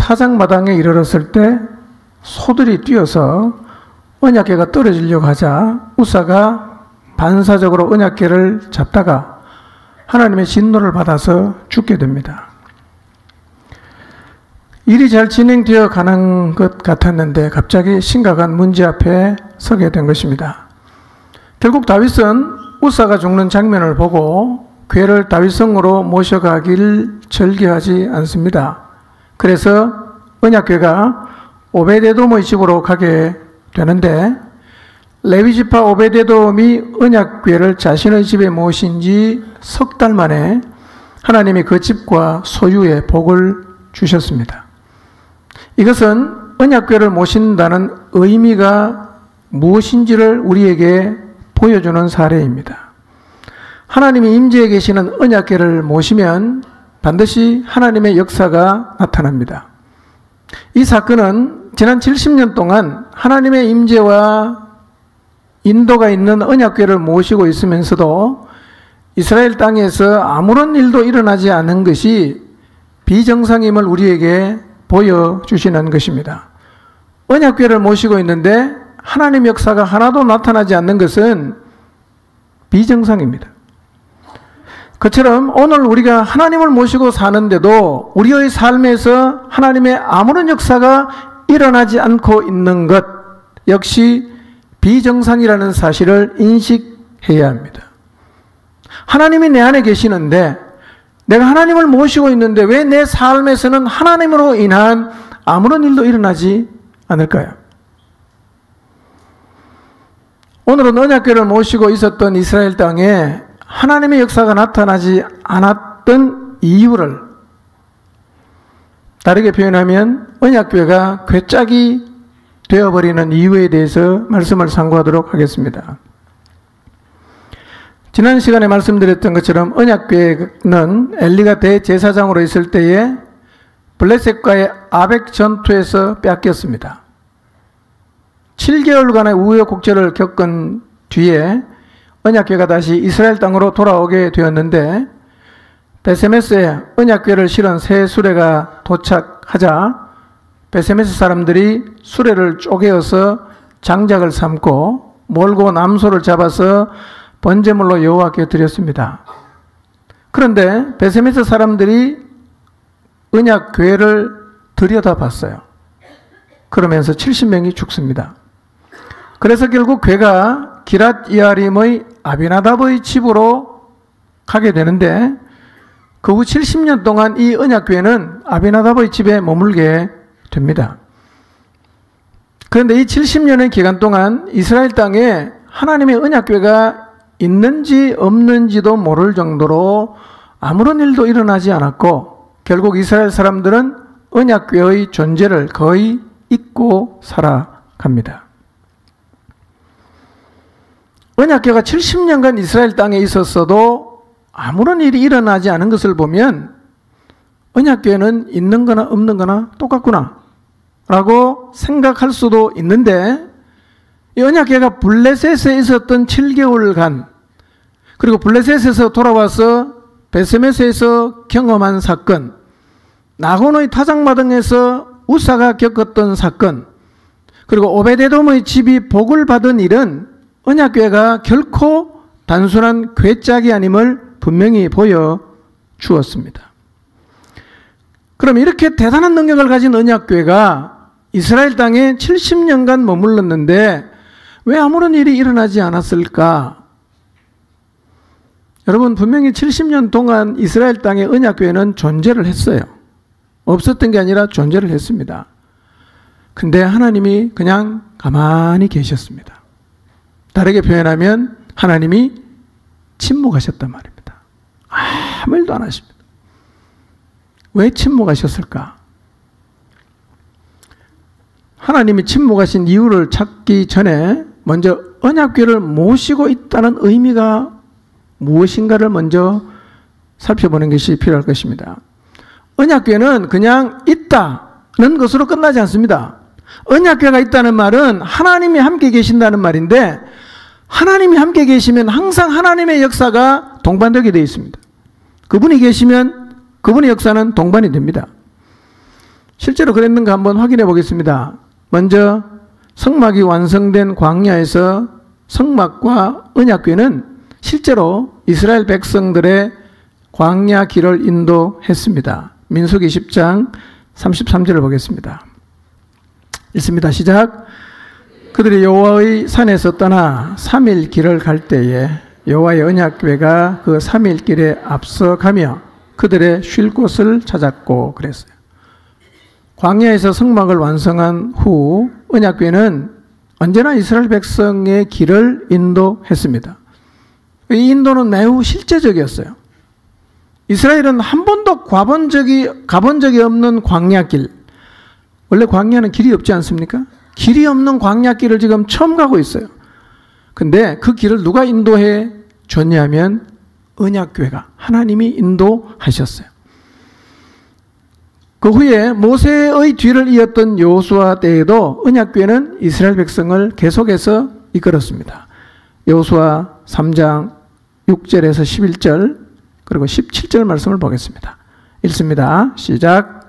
타작마당에 이르렀을 때 소들이 뛰어서 언약궤가 떨어지려고 하자 우사가 반사적으로 언약궤를 잡다가 하나님의 진노를 받아서 죽게 됩니다. 일이 잘 진행되어 가는 것 같았는데 갑자기 심각한 문제 앞에 서게 된 것입니다. 결국 다윗은 우사가 죽는 장면을 보고 궤를 다윗성으로 모셔가길 절개하지 않습니다. 그래서 언약궤가 오베데돔의 집으로 가게 되는데 레위지파 오베데돔이 언약궤를 자신의 집에 모신 지 석 달 만에 하나님이 그 집과 소유에 복을 주셨습니다. 이것은 언약궤를 모신다는 의미가 무엇인지를 우리에게 보여주는 사례입니다. 하나님이 임재해 계시는 언약궤를 모시면 반드시 하나님의 역사가 나타납니다. 이 사건은 지난 70년 동안 하나님의 임재와 인도가 있는 언약궤를 모시고 있으면서도 이스라엘 땅에서 아무런 일도 일어나지 않은 것이 비정상임을 우리에게 보여주시는 것입니다. 언약궤를 모시고 있는데 하나님 역사가 하나도 나타나지 않는 것은 비정상입니다. 그처럼 오늘 우리가 하나님을 모시고 사는데도 우리의 삶에서 하나님의 아무런 역사가 일어나지 않고 있는 것 역시 비정상이라는 사실을 인식해야 합니다. 하나님이 내 안에 계시는데 내가 하나님을 모시고 있는데 왜 내 삶에서는 하나님으로 인한 아무런 일도 일어나지 않을까요? 오늘은 언약궤를 모시고 있었던 이스라엘 땅에 하나님의 역사가 나타나지 않았던 이유를 다르게 표현하면 언약궤가 괴짝이 되어버리는 이유에 대해서 말씀을 상고하도록 하겠습니다. 지난 시간에 말씀드렸던 것처럼 언약궤는 엘리가 대제사장으로 있을 때에 블레셋과의 아벡 전투에서 뺏겼습니다. 7개월간의 우여곡절을 겪은 뒤에 언약궤가 다시 이스라엘 땅으로 돌아오게 되었는데 베세메스에 언약궤를 실은 새 수레가 도착하자 베세메스 사람들이 수레를 쪼개어서 장작을 삼고 몰고 남소를 잡아서 번제물로 여호와께 드렸습니다. 그런데 베세메스 사람들이 언약궤를 들여다봤어요. 그러면서 70명이 죽습니다. 그래서 결국 궤가 기랏 이아림의 아비나답의 집으로 가게 되는데 그 후 70년 동안 이 언약궤는 아비나답의 집에 머물게 됩니다. 그런데 이 70년의 기간 동안 이스라엘 땅에 하나님의 언약궤가 있는지 없는지도 모를 정도로 아무런 일도 일어나지 않았고 결국 이스라엘 사람들은 언약궤의 존재를 거의 잊고 살아갑니다. 언약궤가 70년간 이스라엘 땅에 있었어도 아무런 일이 일어나지 않은 것을 보면 언약궤는 있는 거나 없는 거나 똑같구나 라고 생각할 수도 있는데 이 언약궤가 블레셋에 있었던 7개월간 그리고 블레셋에서 돌아와서 베세메스에서 경험한 사건, 나곤의 타작마당에서 우사가 겪었던 사건, 그리고 오베데돔의 집이 복을 받은 일은 언약궤가 결코 단순한 괴짝이 아님을 분명히 보여주었습니다. 그럼 이렇게 대단한 능력을 가진 언약궤가 이스라엘 땅에 70년간 머물렀는데 왜 아무런 일이 일어나지 않았을까? 여러분, 분명히 70년 동안 이스라엘 땅의 언약궤는 존재를 했어요. 없었던 게 아니라 존재를 했습니다. 근데 하나님이 그냥 가만히 계셨습니다. 다르게 표현하면 하나님이 침묵하셨단 말입니다. 아무 일도 안 하십니다. 왜 침묵하셨을까? 하나님이 침묵하신 이유를 찾기 전에 먼저 언약궤를 모시고 있다는 의미가 무엇인가를 먼저 살펴보는 것이 필요할 것입니다. 언약궤는 그냥 있다는 것으로 끝나지 않습니다. 언약궤가 있다는 말은 하나님이 함께 계신다는 말인데 하나님이 함께 계시면 항상 하나님의 역사가 동반되게 되어 있습니다. 그분이 계시면 그분의 역사는 동반이 됩니다. 실제로 그랬는가 한번 확인해 보겠습니다. 먼저 성막이 완성된 광야에서 성막과 언약궤는 실제로 이스라엘 백성들의 광야 길을 인도했습니다. 민수기 10장 33절을 보겠습니다. 읽습니다. 시작. 그들이 여호와의 산에서 떠나 3일 길을 갈 때에 여호와의 언약궤가 그 3일 길에 앞서가며 그들의 쉴 곳을 찾았고 그랬어요. 광야에서 성막을 완성한 후 언약궤는 언제나 이스라엘 백성의 길을 인도했습니다. 이 인도는 매우 실제적이었어요. 이스라엘은 한 번도 가본 적이 없는 광야길. 원래 광야는 길이 없지 않습니까? 길이 없는 광야길을 지금 처음 가고 있어요. 근데 그 길을 누가 인도해 줬냐면 언약궤가 하나님이 인도하셨어요. 그 후에 모세의 뒤를 이었던 여호수아 때에도 언약궤는 이스라엘 백성을 계속해서 이끌었습니다. 여호수아 3장 6절에서 11절 그리고 17절 말씀을 보겠습니다. 읽습니다. 시작.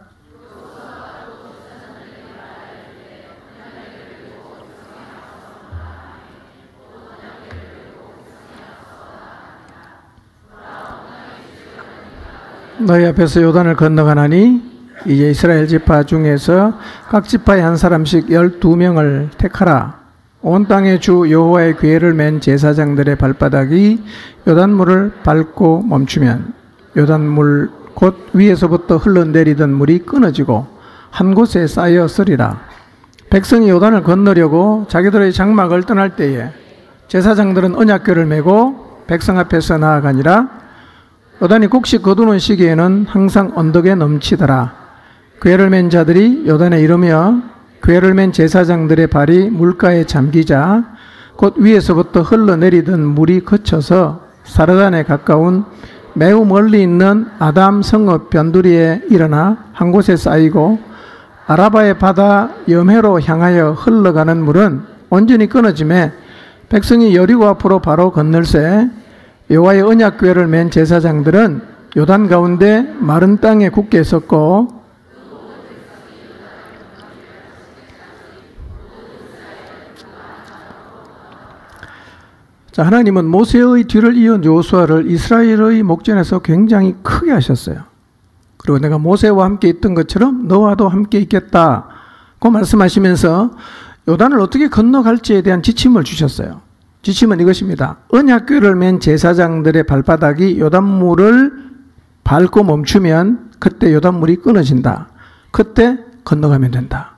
너희 앞에서 요단을 건너가나니 이제 이스라엘 지파 중에서 각 지파에 한 사람씩 12명을 택하라. 온 땅의 주 여호와의 궤를 맨 제사장들의 발바닥이 요단물을 밟고 멈추면 요단물 곧 위에서부터 흘러내리던 물이 끊어지고 한 곳에 쌓였으리라. 백성이 요단을 건너려고 자기들의 장막을 떠날 때에 제사장들은 언약궤를 메고 백성 앞에서 나아가니라. 요단이 곡식 거두는 시기에는 항상 언덕에 넘치더라. 궤를 맨 자들이 요단에 이르며 궤를 맨 제사장들의 발이 물가에 잠기자 곧 위에서부터 흘러내리던 물이 그쳐서 사르단에 가까운 매우 멀리 있는 아담 성읍 변두리에 일어나 한 곳에 쌓이고 아라바의 바다 염해로 향하여 흘러가는 물은 온전히 끊어지매 백성이 여리고 앞으로 바로 건널새 여호와의 언약궤를 맨 제사장들은 요단 가운데 마른 땅에 굳게 섰고 자, 하나님은 모세의 뒤를 이은 여호수아를 이스라엘의 목전에서 굉장히 크게 하셨어요. 그리고 내가 모세와 함께 있던 것처럼 너와도 함께 있겠다고 말씀하시면서 요단을 어떻게 건너갈지에 대한 지침을 주셨어요. 지침은 이것입니다. 언약궤를 맨 제사장들의 발바닥이 요단물을 밟고 멈추면 그때 요단물이 끊어진다. 그때 건너가면 된다.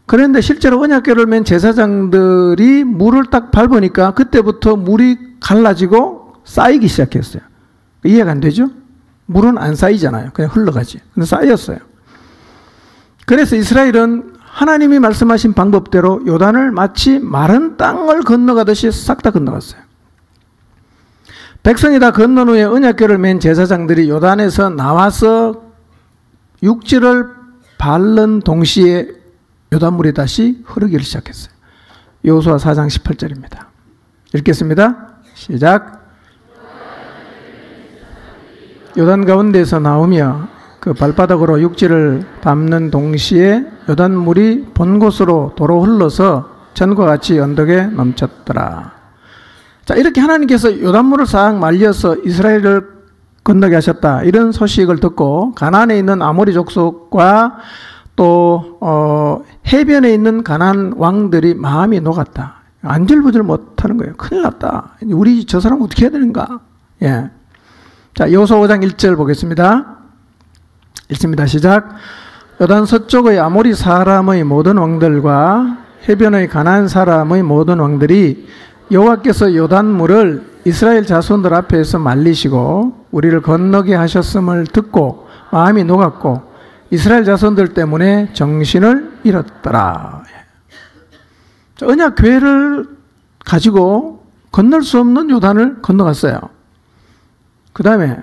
그런데 실제로 언약궤를 맨 제사장들이 물을 딱 밟으니까 그때부터 물이 갈라지고 쌓이기 시작했어요. 이해가 안 되죠? 물은 안 쌓이잖아요. 그냥 흘러가지. 근데 쌓였어요. 그래서 이스라엘은 하나님이 말씀하신 방법대로 요단을 마치 마른 땅을 건너가듯이 싹 다 건너갔어요. 백성이 다 건넌 후에 언약궤를 맨 제사장들이 요단에서 나와서 육지를 밟는 동시에 요단물이 다시 흐르기를 시작했어요. 여호수아 4장 18절입니다. 읽겠습니다. 시작. 요단 가운데에서 나오며 그 발바닥으로 육지를 밟는 동시에 요단물이 본 곳으로 도로 흘러서 전과 같이 언덕에 넘쳤더라. 자, 이렇게 하나님께서 요단물을 싹 말려서 이스라엘을 건너게 하셨다. 이런 소식을 듣고 가나안에 있는 아모리 족속과 또 해변에 있는 가나안 왕들이 마음이 녹았다. 안절부절 못하는 거예요. 큰일 났다. 우리 저 사람 어떻게 해야 되는가? 예. 자, 여호수아 5장 1절 보겠습니다. 읽습니다. 시작. 요단 서쪽의 아모리 사람의 모든 왕들과 해변의 가나안 사람의 모든 왕들이 여호와께서 요단물을 이스라엘 자손들 앞에서 말리시고 우리를 건너게 하셨음을 듣고 마음이 녹았고 이스라엘 자손들 때문에 정신을 잃었더라. 언약궤를 가지고 건널 수 없는 요단을 건너갔어요. 그 다음에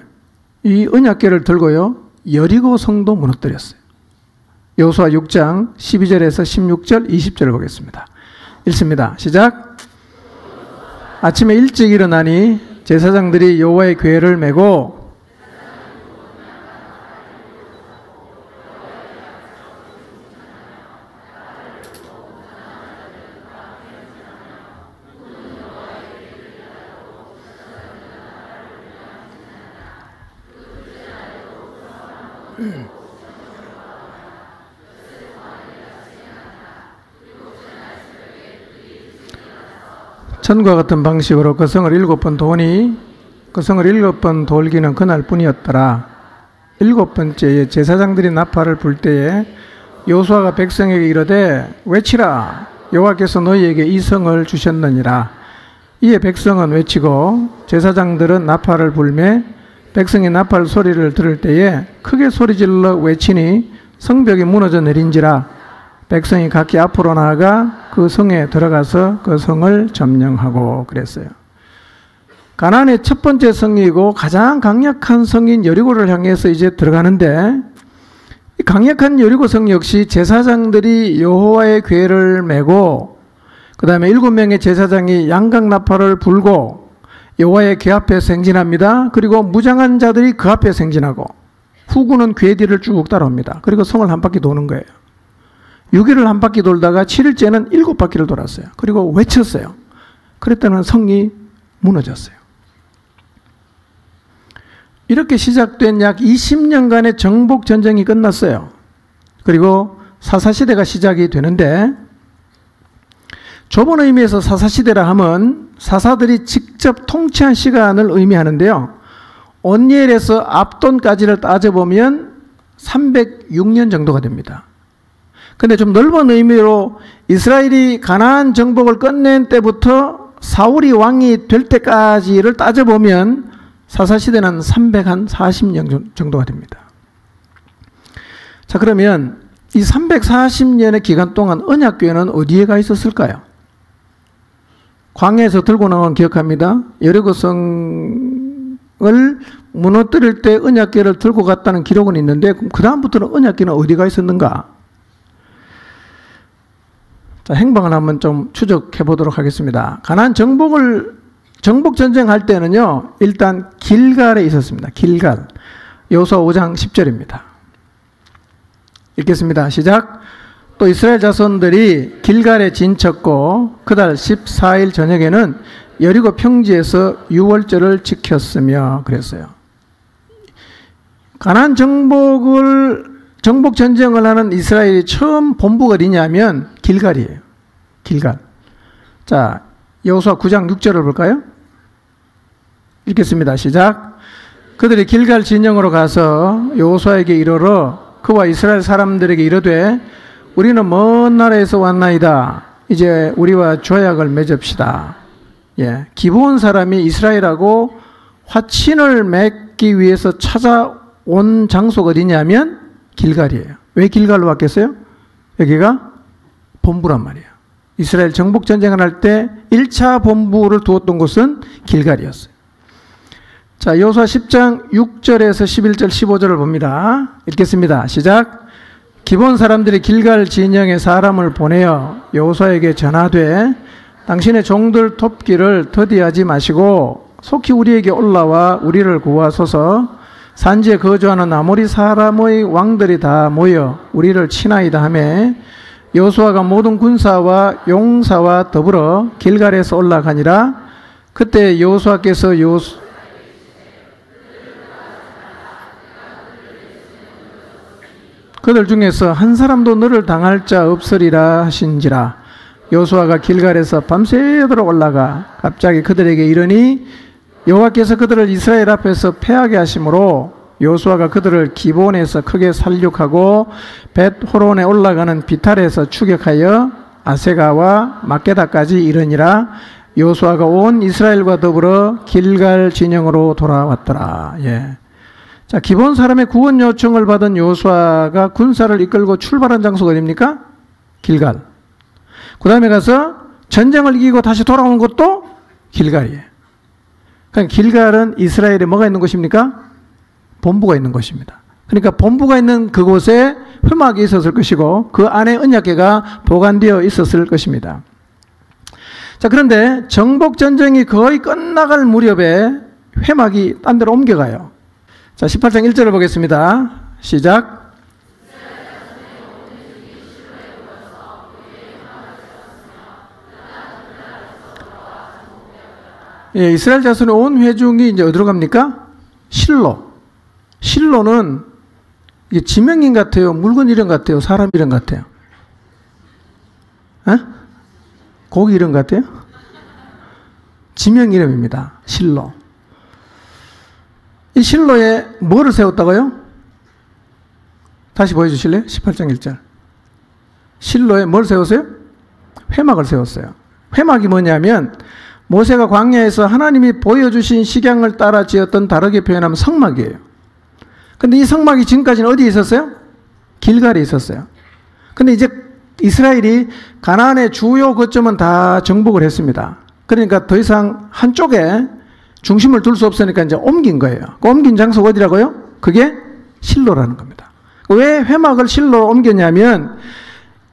이 언약궤를 들고요 여리고 성도 무너뜨렸어요. 여호수아 6장 12절에서 16절 20절을 보겠습니다. 읽습니다. 시작. 아침에 일찍 일어나니 제사장들이 여호와의 궤를 메고 전과 같은 방식으로 그 성을 7번 도니 그 성을 7번 돌기는 그날뿐이었더라. 7번째에 제사장들이 나팔을 불 때에 여호수아가 백성에게 이르되 외치라. 여호와께서 너희에게 이 성을 주셨느니라. 이에 백성은 외치고 제사장들은 나팔을 불매 백성이 나팔 소리를 들을 때에 크게 소리질러 외치니 성벽이 무너져 내린지라. 백성이 각기 앞으로 나아가 그 성에 들어가서 그 성을 점령하고 그랬어요. 가나안의 첫 번째 성이고 가장 강력한 성인 여리고를 향해서 이제 들어가는데 이 강력한 여리고 성 역시 제사장들이 여호와의 궤를 메고 그 다음에 7명의 제사장이 양각 나팔을 불고 여호와의 궤 앞에 행진합니다. 그리고 무장한 자들이 그 앞에 행진하고 후군은 궤 뒤를 쭉 따라옵니다. 그리고 성을 한 바퀴 도는 거예요. 6일을 한 바퀴 돌다가 7일째는 7바퀴를 돌았어요. 그리고 외쳤어요. 그랬더니 성이 무너졌어요. 이렇게 시작된 약 20년간의 정복 전쟁이 끝났어요. 그리고 사사시대가 시작이 되는데 좁은 의미에서 사사시대라 하면 사사들이 직접 통치한 시간을 의미하는데요. 온니엘에서 압돈까지를 따져보면 306년 정도가 됩니다. 근데 좀 넓은 의미로 이스라엘이 가나안 정복을 끝낸 때부터 사울이 왕이 될 때까지를 따져보면 사사시대는 340년 정도가 됩니다. 자, 그러면 이 340년의 기간 동안 언약궤는 어디에 가 있었을까요? 광야에서 들고 나온 기억합니다. 여리고성을 무너뜨릴 때 언약궤를 들고 갔다는 기록은 있는데 그 다음부터는 언약궤는 어디가 있었는가? 자, 행방을 한번 좀 추적해 보도록 하겠습니다. 가나안 정복 전쟁할 때는요, 일단 길갈에 있었습니다. 길갈. 여호수아 5장 10절입니다. 읽겠습니다. 시작. 또 이스라엘 자손들이 길갈에 진쳤고 그달 14일 저녁에는 여리고 평지에서 유월절을 지켰으며 그랬어요. 가나안 정복 전쟁을 하는 이스라엘이 처음 본부가 어디냐면 길갈이에요. 길갈. 자, 여호수아 9장 6절을 볼까요? 읽겠습니다. 시작. 그들이 길갈 진영으로 가서 여호수아에게 이르러 그와 이스라엘 사람들에게 이르되 우리는 먼 나라에서 왔나이다. 이제 우리와 조약을 맺읍시다. 예, 기브온 사람이 이스라엘하고 화친을 맺기 위해서 찾아온 장소가 어디냐면 길갈이에요. 왜 길갈로 왔겠어요? 여기가 본부란 말이에요. 이스라엘 정복 전쟁을 할 때 1차 본부를 두었던 곳은 길갈이었어요. 자, 여호수아 10장 6절에서 11절 15절을 봅니다. 읽겠습니다. 시작. 기브온 사람들이 길갈 진영에 사람을 보내어 여호수아에게 전하되 당신의 종들 돕기를 더디하지 마시고 속히 우리에게 올라와 우리를 구하소서. 산지에 거주하는 아모리 사람의 왕들이 다 모여 우리를 치나이다 하매 여호수아가 모든 군사와 용사와 더불어 길갈에서 올라가니라. 그때 여호수아께서 그들 중에서 한 사람도 너를 당할 자 없으리라 하신지라. 여호수아가 길갈에서 밤새도록 올라가 갑자기 그들에게 이르니 여호와께서 그들을 이스라엘 앞에서 패하게 하심으로 여호수아가 그들을 기본에서 크게 살육하고 벳호론에 올라가는 비탈에서 추격하여 아세가와 막게다까지 이르니라. 여호수아가 온 이스라엘과 더불어 길갈 진영으로 돌아왔더라. 예. 자, 기본 사람의 구원 요청을 받은 여호수아가 군사를 이끌고 출발한 장소가 어디입니까? 길갈. 그 다음에 가서 전쟁을 이기고 다시 돌아오는 것도 길갈이에요. 그러니까 길갈은 이스라엘에 뭐가 있는 곳입니까? 본부가 있는 곳입니다. 그러니까 본부가 있는 그곳에 회막이 있었을 것이고 그 안에 언약궤가 보관되어 있었을 것입니다. 자, 그런데 정복 전쟁이 거의 끝나갈 무렵에 회막이 딴 데로 옮겨가요. 자, 18장 1절을 보겠습니다. 시작. 예, 이스라엘 자손의 온 회중이 이제 어디로 갑니까? 실로. 실로는 이게 지명인 같아요? 물건 이름 같아요? 사람 이름 같아요? 에? 고기 이름 같아요? 지명 이름입니다. 실로. 이 실로에 뭐를 세웠다고요? 다시 보여주실래요? 18장 1절. 실로에 뭘 세웠어요? 회막을 세웠어요. 회막이 뭐냐면 모세가 광야에서 하나님이 보여주신 식양을 따라 지었던, 다르게 표현하면 성막이에요. 근데 이 성막이 지금까지는 어디에 있었어요? 길갈에 있었어요. 근데 이제 이스라엘이 가나안의 주요 거점은 다 정복을 했습니다. 그러니까 더 이상 한쪽에 중심을 둘 수 없으니까 이제 옮긴 거예요. 그 옮긴 장소가 어디라고요? 그게 실로라는 겁니다. 왜 회막을 실로로 옮겼냐면,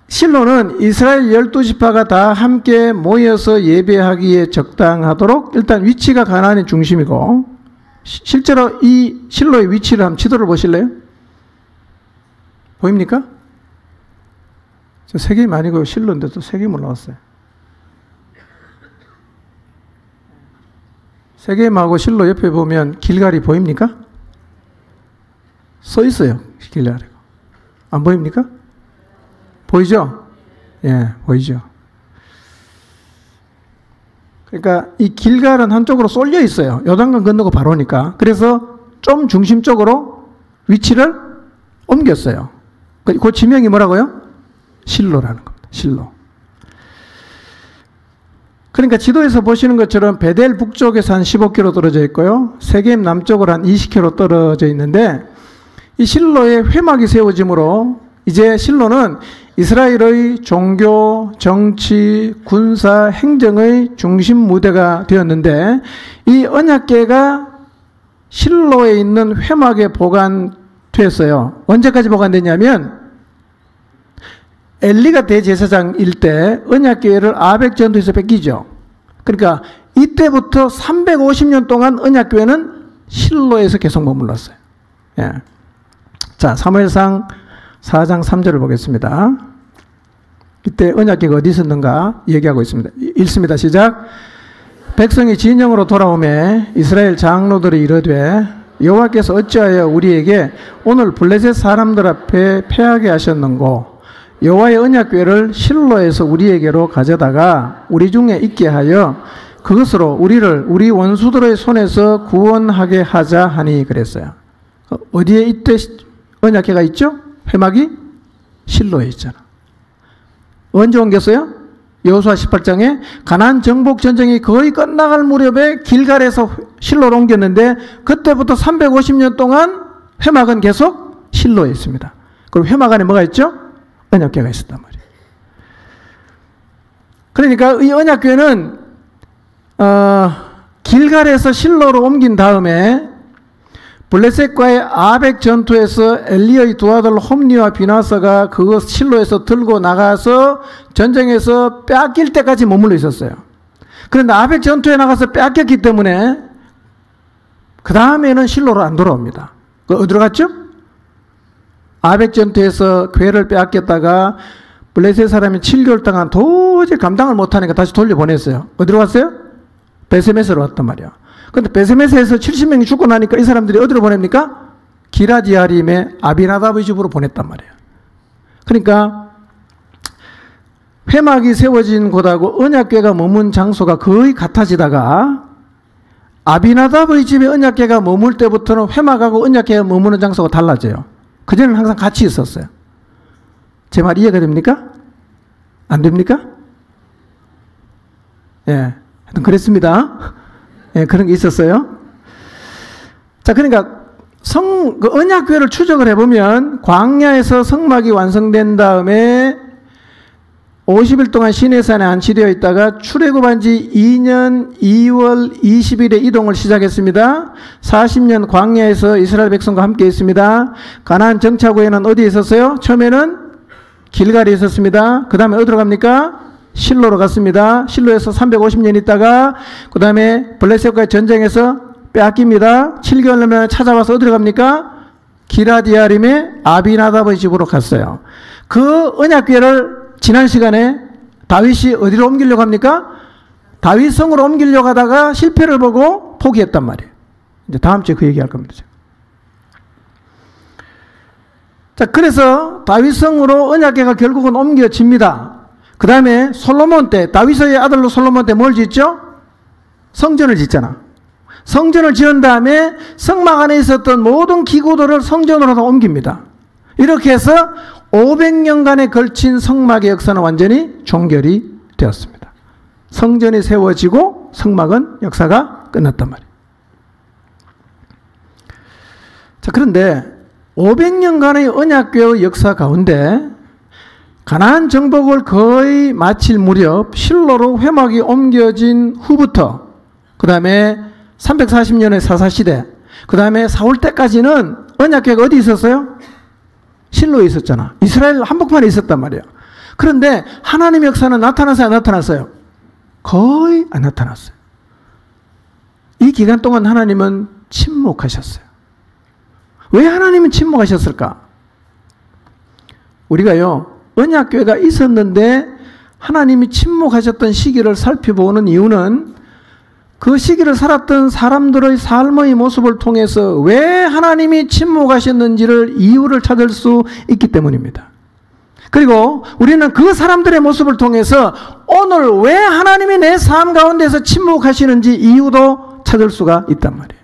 실로는 이스라엘 12지파가 다 함께 모여서 예배하기에 적당하도록 일단 위치가 가나안의 중심이고, 실제로 이 실로의 위치를 한번 지도를 보실래요? 보입니까? 저 세겜이 아니고 실로인데 또 세겜 올라왔어요. 세겜하고 실로 옆에 보면 길갈이 보입니까? 써 있어요. 길갈이. 안 보입니까? 보이죠? 예, 보이죠. 그러니까 이 길갈은 한쪽으로 쏠려 있어요. 요단강 건너고 바로니까. 그래서 좀 중심적으로 위치를 옮겼어요. 그 지명이 뭐라고요? 실로라는 겁니다. 실로. 그러니까 지도에서 보시는 것처럼 베델 북쪽에서 한 15km 떨어져 있고요. 세겜 남쪽으로 한 20km 떨어져 있는데, 이 실로에 회막이 세워짐으로 이제 실로는 이스라엘의 종교, 정치, 군사, 행정의 중심 무대가 되었는데, 이 언약궤가 실로에 있는 회막에 보관됐어요. 언제까지 보관됐냐면 엘리가 대제사장일 때 언약궤를 아벡 전투에서 뺏기죠. 그러니까 이때부터 350년 동안 언약궤는 실로에서 계속 머물렀어요. 예. 자, 사무엘상 4장 3절을 보겠습니다. 이때 언약궤가 어디 있었는가 얘기하고 있습니다. 읽습니다. 시작. 백성이 진영으로 돌아오매 이스라엘 장로들이 이르되, 여호와께서 어찌하여 우리에게 오늘 블레셋 사람들 앞에 패하게 하셨는고, 여호와의 언약궤를 실로에서 우리에게로 가져다가 우리 중에 있게 하여 그것으로 우리를 우리 원수들의 손에서 구원하게 하자 하니 그랬어요. 어디에 이때 언약궤가 있죠? 회막이 실로에 있잖아. 언제 옮겼어요? 여호수아 18장에 가나안 정복 전쟁이 거의 끝나갈 무렵에 길갈에서 실로로 옮겼는데, 그때부터 350년 동안 회막은 계속 실로에 있습니다. 그리고 회막 안에 뭐가 있죠? 언약궤가 있었단 말이에요. 그러니까 이 언약궤는 길갈에서 실로로 옮긴 다음에 블레셋과의 아벡 전투에서 엘리의 두 아들 홈니와 비나서가 그거 실로에서 들고 나가서 전쟁에서 빼앗길 때까지 머물러 있었어요. 그런데 아벡 전투에 나가서 빼앗겼기 때문에 그 다음에는 실로로 안 돌아옵니다. 어디로 갔죠? 아벡 전투에서 궤를 빼앗겼다가 블레셋 사람이 7개월 동안 도저히 감당을 못하니까 다시 돌려보냈어요. 어디로 갔어요? 베세메스로 왔단 말이야. 근데 베세메스에서 70명이 죽고 나니까 이 사람들이 어디로 보냅니까? 기라디아림의 아비나답의 집으로 보냈단 말이에요. 그러니까 회막이 세워진 곳하고 언약궤가 머문 장소가 거의 같아지다가 아비나답의 집에 언약궤가 머물 때부터는 회막하고 언약궤가 머무는 장소가 달라져요. 그전에는 항상 같이 있었어요. 제 말 이해가 됩니까? 안 됩니까? 예, 하여튼 그랬습니다. 예, 그런 게 있었어요. 자, 그러니까 그 언약궤를 추적을 해보면 광야에서 성막이 완성된 다음에 50일 동안 시내산에 안치되어 있다가 출애굽한 지 2년 2월 20일에 이동을 시작했습니다. 40년 광야에서 이스라엘 백성과 함께 있습니다. 가나안 정착 후에는 어디에 있었어요? 처음에는 길갈에 있었습니다. 그 다음에 어디로 갑니까? 실로로 갔습니다. 실로에서 350년 있다가 그 다음에 블레셋과의 전쟁에서 빼앗깁니다. 7개월 내면 찾아와서 어디로 갑니까? 기라디아림의 아비나답의 집으로 갔어요. 그 언약궤를 지난 시간에 다윗이 어디로 옮기려고 합니까? 다윗성으로 옮기려고 하다가 실패를 보고 포기했단 말이에요. 이제 다음 주에 그 얘기할 겁니다. 자, 그래서 다윗성으로 언약궤가 결국은 옮겨집니다. 그 다음에 솔로몬 때, 다윗의 아들로 솔로몬 때 뭘 짓죠? 성전을 짓잖아. 성전을 지은 다음에 성막 안에 있었던 모든 기구들을 성전으로 다 옮깁니다. 이렇게 해서 500년간에 걸친 성막의 역사는 완전히 종결이 되었습니다. 성전이 세워지고 성막은 역사가 끝났단 말이에요. 자, 그런데 500년간의 언약궤의 역사 가운데 가나안 정복을 거의 마칠 무렵 실로로 회막이 옮겨진 후부터 그 다음에 340년의 사사시대 그 다음에 사울 때까지는 언약궤가 어디 있었어요? 실로에 있었잖아. 이스라엘 한복판에 있었단 말이에요. 그런데 하나님의 역사는 나타났어요? 안 나타났어요? 거의 안 나타났어요. 이 기간 동안 하나님은 침묵하셨어요. 왜 하나님은 침묵하셨을까? 우리가요, 언약궤가 있었는데 하나님이 침묵하셨던 시기를 살펴보는 이유는 그 시기를 살았던 사람들의 삶의 모습을 통해서 왜 하나님이 침묵하셨는지를 이유를 찾을 수 있기 때문입니다. 그리고 우리는 그 사람들의 모습을 통해서 오늘 왜 하나님이 내 삶 가운데서 침묵하시는지 이유도 찾을 수가 있단 말이에요.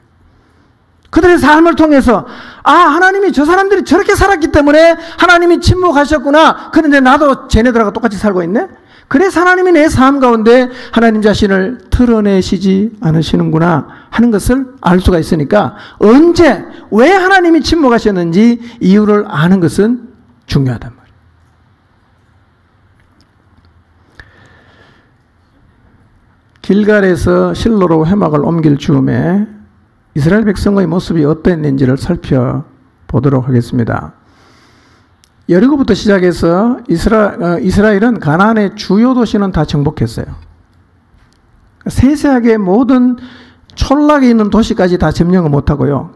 그들의 삶을 통해서 하나님이 저 사람들이 저렇게 살았기 때문에 하나님이 침묵하셨구나. 그런데 나도 쟤네들하고 똑같이 살고 있네. 그래서 하나님이 내 삶 가운데 하나님 자신을 드러내시지 않으시는구나 하는 것을 알 수가 있으니까 언제 왜 하나님이 침묵하셨는지 이유를 아는 것은 중요하단 말이에요. 길갈에서 실로로 회막을 옮길 즈음에 이스라엘 백성의 모습이 어땠는지를 살펴보도록 하겠습니다. 여리고부터 시작해서 이스라엘은 가나안의 주요 도시는 다 정복했어요. 세세하게 모든 촌락에 있는 도시까지 다 점령을 못하고요.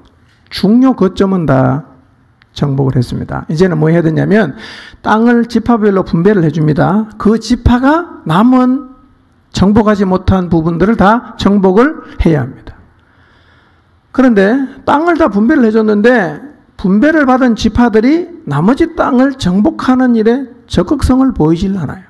중요 거점은 다 정복을 했습니다. 이제는 뭐 해야 되냐면 땅을 지파별로 분배를 해줍니다. 그 지파가 남은 정복하지 못한 부분들을 다 정복을 해야 합니다. 그런데 땅을 다 분배를 해줬는데 분배를 받은 지파들이 나머지 땅을 정복하는 일에 적극성을 보이질 않아요.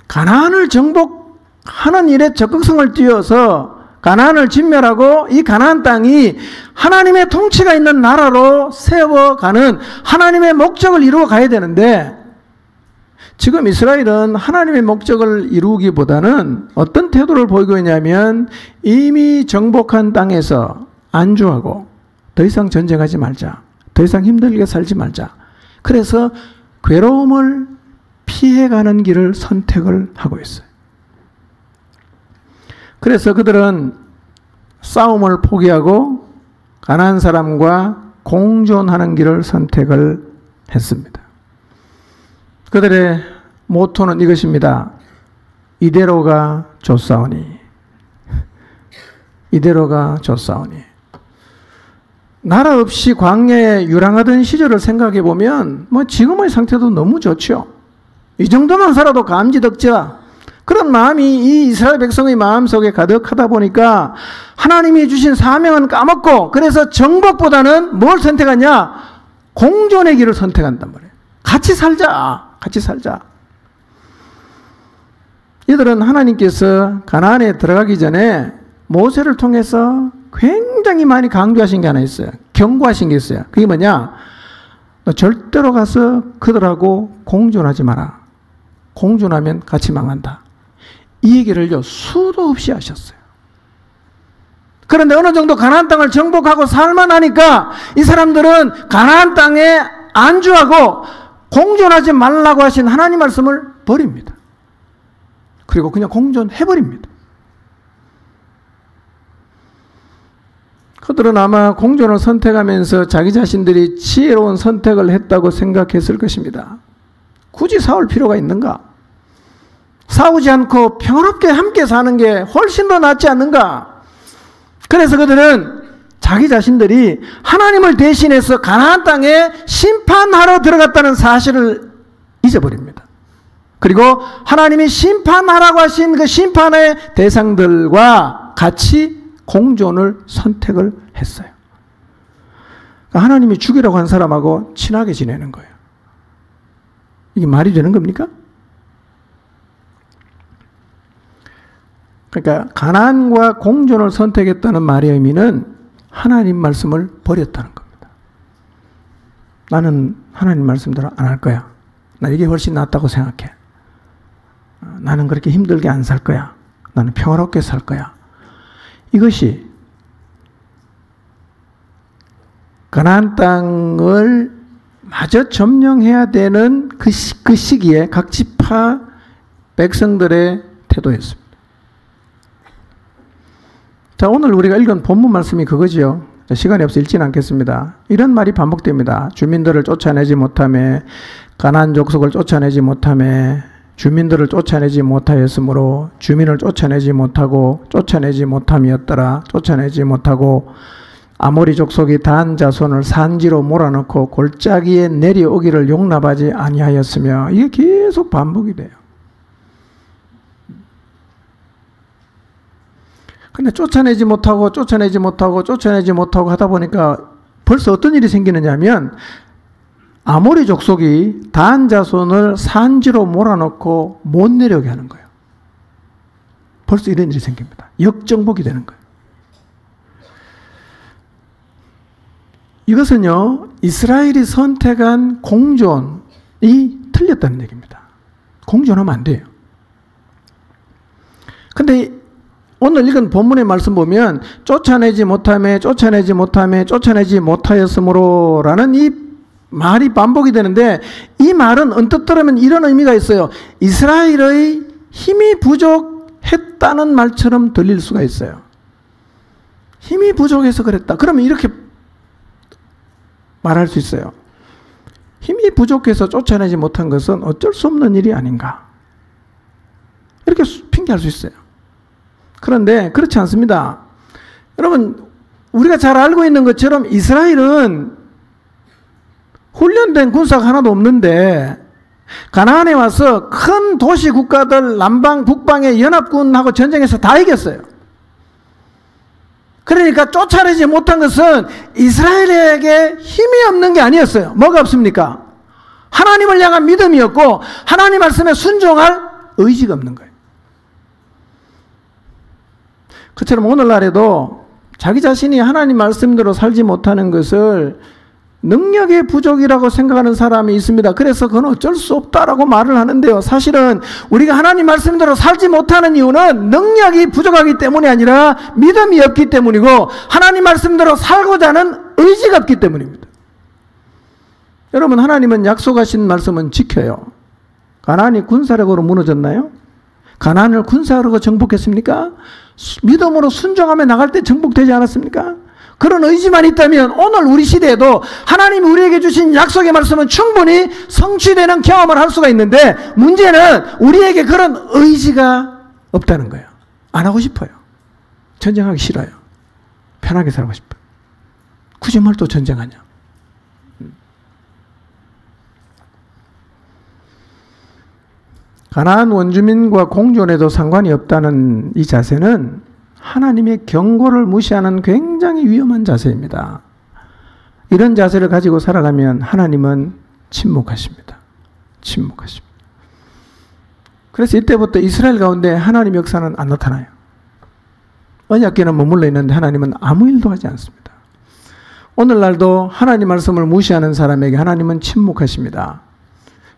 가나안을 정복하는 일에 적극성을 띄워서 가나안을 진멸하고 이 가나안 땅이 하나님의 통치가 있는 나라로 세워가는 하나님의 목적을 이루어 가야 되는데 지금 이스라엘은 하나님의 목적을 이루기보다는 어떤 태도를 보이고 있냐면 이미 정복한 땅에서 안주하고 더 이상 전쟁하지 말자. 더 이상 힘들게 살지 말자. 그래서 괴로움을 피해가는 길을 선택을 하고 있어요. 그래서 그들은 싸움을 포기하고 가나안 사람과 공존하는 길을 선택을 했습니다. 그들의 모토는 이것입니다. 이대로가 좋사오니. 이대로가 좋사오니. 나라 없이 광야에 유랑하던 시절을 생각해 보면 지금의 상태도 너무 좋죠. 이 정도만 살아도 감지덕지라. 그런 마음이 이 이스라엘 백성의 마음속에 가득하다 보니까 하나님이 주신 사명은 까먹고 그래서 정복보다는 뭘 선택하냐? 공존의 길을 선택한단 말이에요. 같이 살자. 같이 살자. 이들은 하나님께서 가나안에 들어가기 전에 모세를 통해서 굉장히 많이 강조하신 게 하나 있어요. 경고하신 게 있어요. 그게 뭐냐? 너 절대로 가서 그들하고 공존하지 마라. 공존하면 같이 망한다. 이 얘기를요 수도 없이 하셨어요. 그런데 어느 정도 가나안 땅을 정복하고 살만하니까 이 사람들은 가나안 땅에 안주하고 공존하지 말라고 하신 하나님 말씀을 버립니다. 그리고 그냥 공존해버립니다. 그들은 아마 공존을 선택하면서 자기 자신들이 지혜로운 선택을 했다고 생각했을 것입니다. 굳이 싸울 필요가 있는가? 싸우지 않고 평화롭게 함께 사는 게 훨씬 더 낫지 않는가? 그래서 그들은 자기 자신들이 하나님을 대신해서 가나안 땅에 심판하러 들어갔다는 사실을 잊어버립니다. 그리고 하나님이 심판하라고 하신 그 심판의 대상들과 같이 공존을 선택을 했어요. 그러니까 하나님이 죽이라고 한 사람하고 친하게 지내는 거예요. 이게 말이 되는 겁니까? 그러니까 가난과 공존을 선택했다는 말의 의미는 하나님 말씀을 버렸다는 겁니다. 나는 하나님 말씀대로 안 할 거야. 나 이게 훨씬 낫다고 생각해. 나는 그렇게 힘들게 안 살 거야. 나는 평화롭게 살 거야. 이것이 가나안 땅을 마저 점령해야 되는 그 시기에 각 지파 백성들의 태도였습니다. 자, 오늘 우리가 읽은 본문 말씀이 그거지요. 시간이 없어 읽지는 않겠습니다. 이런 말이 반복됩니다. 주민들을 쫓아내지 못하며, 가나안 족속을 쫓아내지 못하며, 주민들을 쫓아내지 못하였으므로 주민을 쫓아내지 못하고 쫓아내지 못함이었더라. 쫓아내지 못하고 아모리 족속이 단 자손을 산지로 몰아넣고 골짜기에 내려오기를 용납하지 아니하였으며, 이게 계속 반복이 돼요. 근데 쫓아내지 못하고 하다 보니까 벌써 어떤 일이 생기느냐 하면, 아모리 족속이 단 자손을 산지로 몰아넣고 못 내려오게 하는 거예요. 벌써 이런 일이 생깁니다. 역정복이 되는 거예요. 이것은요, 이스라엘이 선택한 공존이 틀렸다는 얘기입니다. 공존하면 안 돼요. 근데 오늘 읽은 본문의 말씀 보면 쫓아내지 못하였으므로 라는 이 말이 반복이 되는데, 이 말은 언뜻 들으면 이런 의미가 있어요. 이스라엘의 힘이 부족했다는 말처럼 들릴 수가 있어요. 힘이 부족해서 그랬다. 그러면 이렇게 말할 수 있어요. 힘이 부족해서 쫓아내지 못한 것은 어쩔 수 없는 일이 아닌가. 이렇게 핑계할 수 있어요. 그런데 그렇지 않습니다. 여러분, 우리가 잘 알고 있는 것처럼 이스라엘은 훈련된 군사가 하나도 없는데 가나안에 와서 큰 도시 국가들 남방 북방의 연합군하고 전쟁에서 다 이겼어요. 그러니까 쫓아내지 못한 것은 이스라엘에게 힘이 없는 게 아니었어요. 뭐가 없습니까? 하나님을 향한 믿음이었고 하나님 말씀에 순종할 의지가 없는 거예요. 그처럼 오늘날에도 자기 자신이 하나님 말씀대로 살지 못하는 것을 능력의 부족이라고 생각하는 사람이 있습니다. 그래서 그건 어쩔 수 없다라고 말을 하는데요. 사실은 우리가 하나님 말씀대로 살지 못하는 이유는 능력이 부족하기 때문이 아니라 믿음이 없기 때문이고 하나님 말씀대로 살고자 하는 의지가 없기 때문입니다. 여러분, 하나님은 약속하신 말씀은 지켜요. 가나안이 군사력으로 무너졌나요? 가나안을 군사력으로 정복했습니까? 믿음으로 순종하며 나갈 때 정복되지 않았습니까? 그런 의지만 있다면 오늘 우리 시대에도 하나님이 우리에게 주신 약속의 말씀은 충분히 성취되는 경험을 할 수가 있는데, 문제는 우리에게 그런 의지가 없다는 거예요. 안 하고 싶어요. 전쟁하기 싫어요. 편하게 살고 싶어요. 굳이 뭘 또 전쟁하냐. 가나안 원주민과 공존해도 상관이 없다는 이 자세는 하나님의 경고를 무시하는 굉장히 위험한 자세입니다. 이런 자세를 가지고 살아가면 하나님은 침묵하십니다. 침묵하십니다. 그래서 이때부터 이스라엘 가운데 하나님의 역사는 안 나타나요. 언약궤는 머물러 있는데 하나님은 아무 일도 하지 않습니다. 오늘날도 하나님 말씀을 무시하는 사람에게 하나님은 침묵하십니다.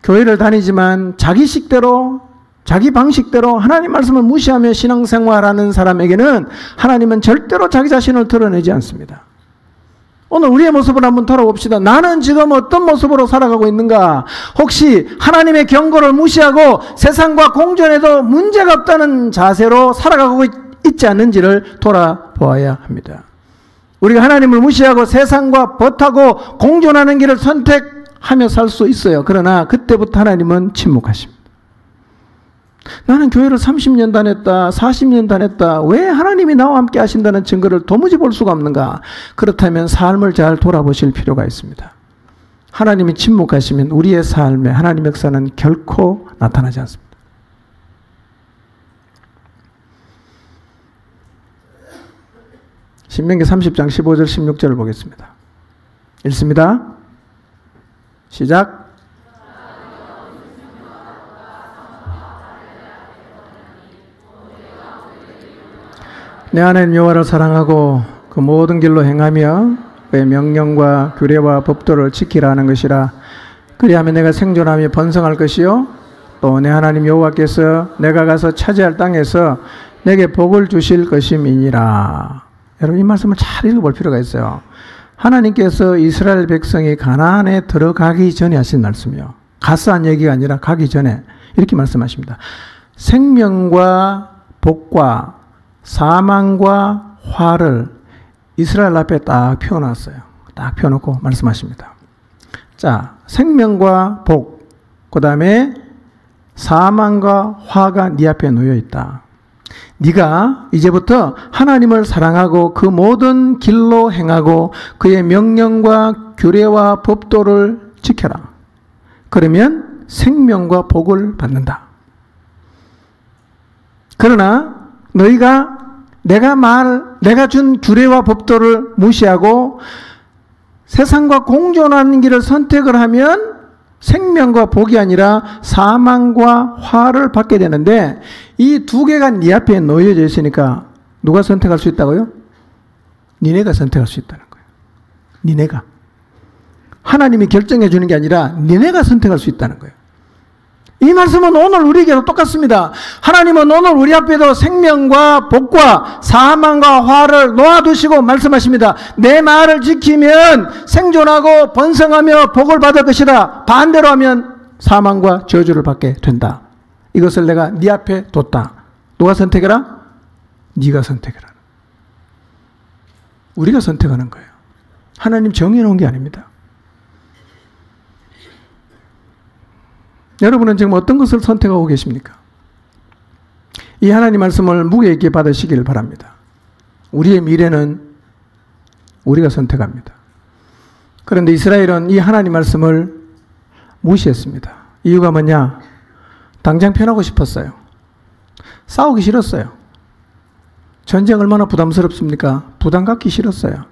교회를 다니지만 자기 식대로 자기 방식대로 하나님 말씀을 무시하며 신앙생활하는 사람에게는 하나님은 절대로 자기 자신을 드러내지 않습니다. 오늘 우리의 모습을 한번 돌아봅시다. 나는 지금 어떤 모습으로 살아가고 있는가? 혹시 하나님의 경고를 무시하고 세상과 공존해도 문제가 없다는 자세로 살아가고 있지 않는지를 돌아보아야 합니다. 우리가 하나님을 무시하고 세상과 벗하고 공존하는 길을 선택하며 살 수 있어요. 그러나 그때부터 하나님은 침묵하십니다. 나는 교회를 30년 다녔다, 40년 다녔다. 왜 하나님이 나와 함께 하신다는 증거를 도무지 볼 수가 없는가? 그렇다면 삶을 잘 돌아보실 필요가 있습니다. 하나님이 침묵하시면 우리의 삶에 하나님의 역사는 결코 나타나지 않습니다. 신명기 30장 15절 16절을 보겠습니다. 읽습니다. 시작. 내 하나님 여호와를 사랑하고 그 모든 길로 행하며 그의 명령과 규례와 법도를 지키라는 것이라. 그리하면 내가 생존하며 번성할 것이요 또 내 하나님 여호와께서 내가 가서 차지할 땅에서 내게 복을 주실 것임이니라. 여러분 이 말씀을 잘 읽어볼 필요가 있어요. 하나님께서 이스라엘 백성이 가나안에 들어가기 전에 하신 말씀이요. 가서 한 얘기가 아니라 가기 전에 이렇게 말씀하십니다. 생명과 복과 사망과 화를 이스라엘 앞에 딱 펴놨어요. 딱 펴놓고 말씀하십니다. 자, 생명과 복, 그 다음에 사망과 화가 네 앞에 놓여 있다. 네가 이제부터 하나님을 사랑하고 그 모든 길로 행하고 그의 명령과 규례와 법도를 지켜라. 그러면 생명과 복을 받는다. 그러나 너희가 내가 준 규례와 법도를 무시하고 세상과 공존하는 길을 선택을 하면 생명과 복이 아니라 사망과 화를 받게 되는데 이 두 개가 네 앞에 놓여져 있으니까 누가 선택할 수 있다고요? 니네가 선택할 수 있다는 거예요. 니네가. 하나님이 결정해 주는 게 아니라 니네가 선택할 수 있다는 거예요. 이 말씀은 오늘 우리에게도 똑같습니다. 하나님은 오늘 우리 앞에도 생명과 복과 사망과 화를 놓아두시고 말씀하십니다. 내 말을 지키면 생존하고 번성하며 복을 받을 것이다. 반대로 하면 사망과 저주를 받게 된다. 이것을 내가 네 앞에 뒀다. 누가 선택해라? 네가 선택해라. 우리가 선택하는 거예요. 하나님 정해놓은 게 아닙니다. 여러분은 지금 어떤 것을 선택하고 계십니까? 이 하나님 말씀을 무게 있게 받으시길 바랍니다. 우리의 미래는 우리가 선택합니다. 그런데 이스라엘은 이 하나님 말씀을 무시했습니다. 이유가 뭐냐? 당장 편하고 싶었어요. 싸우기 싫었어요. 전쟁 얼마나 부담스럽습니까? 부담 갖기 싫었어요.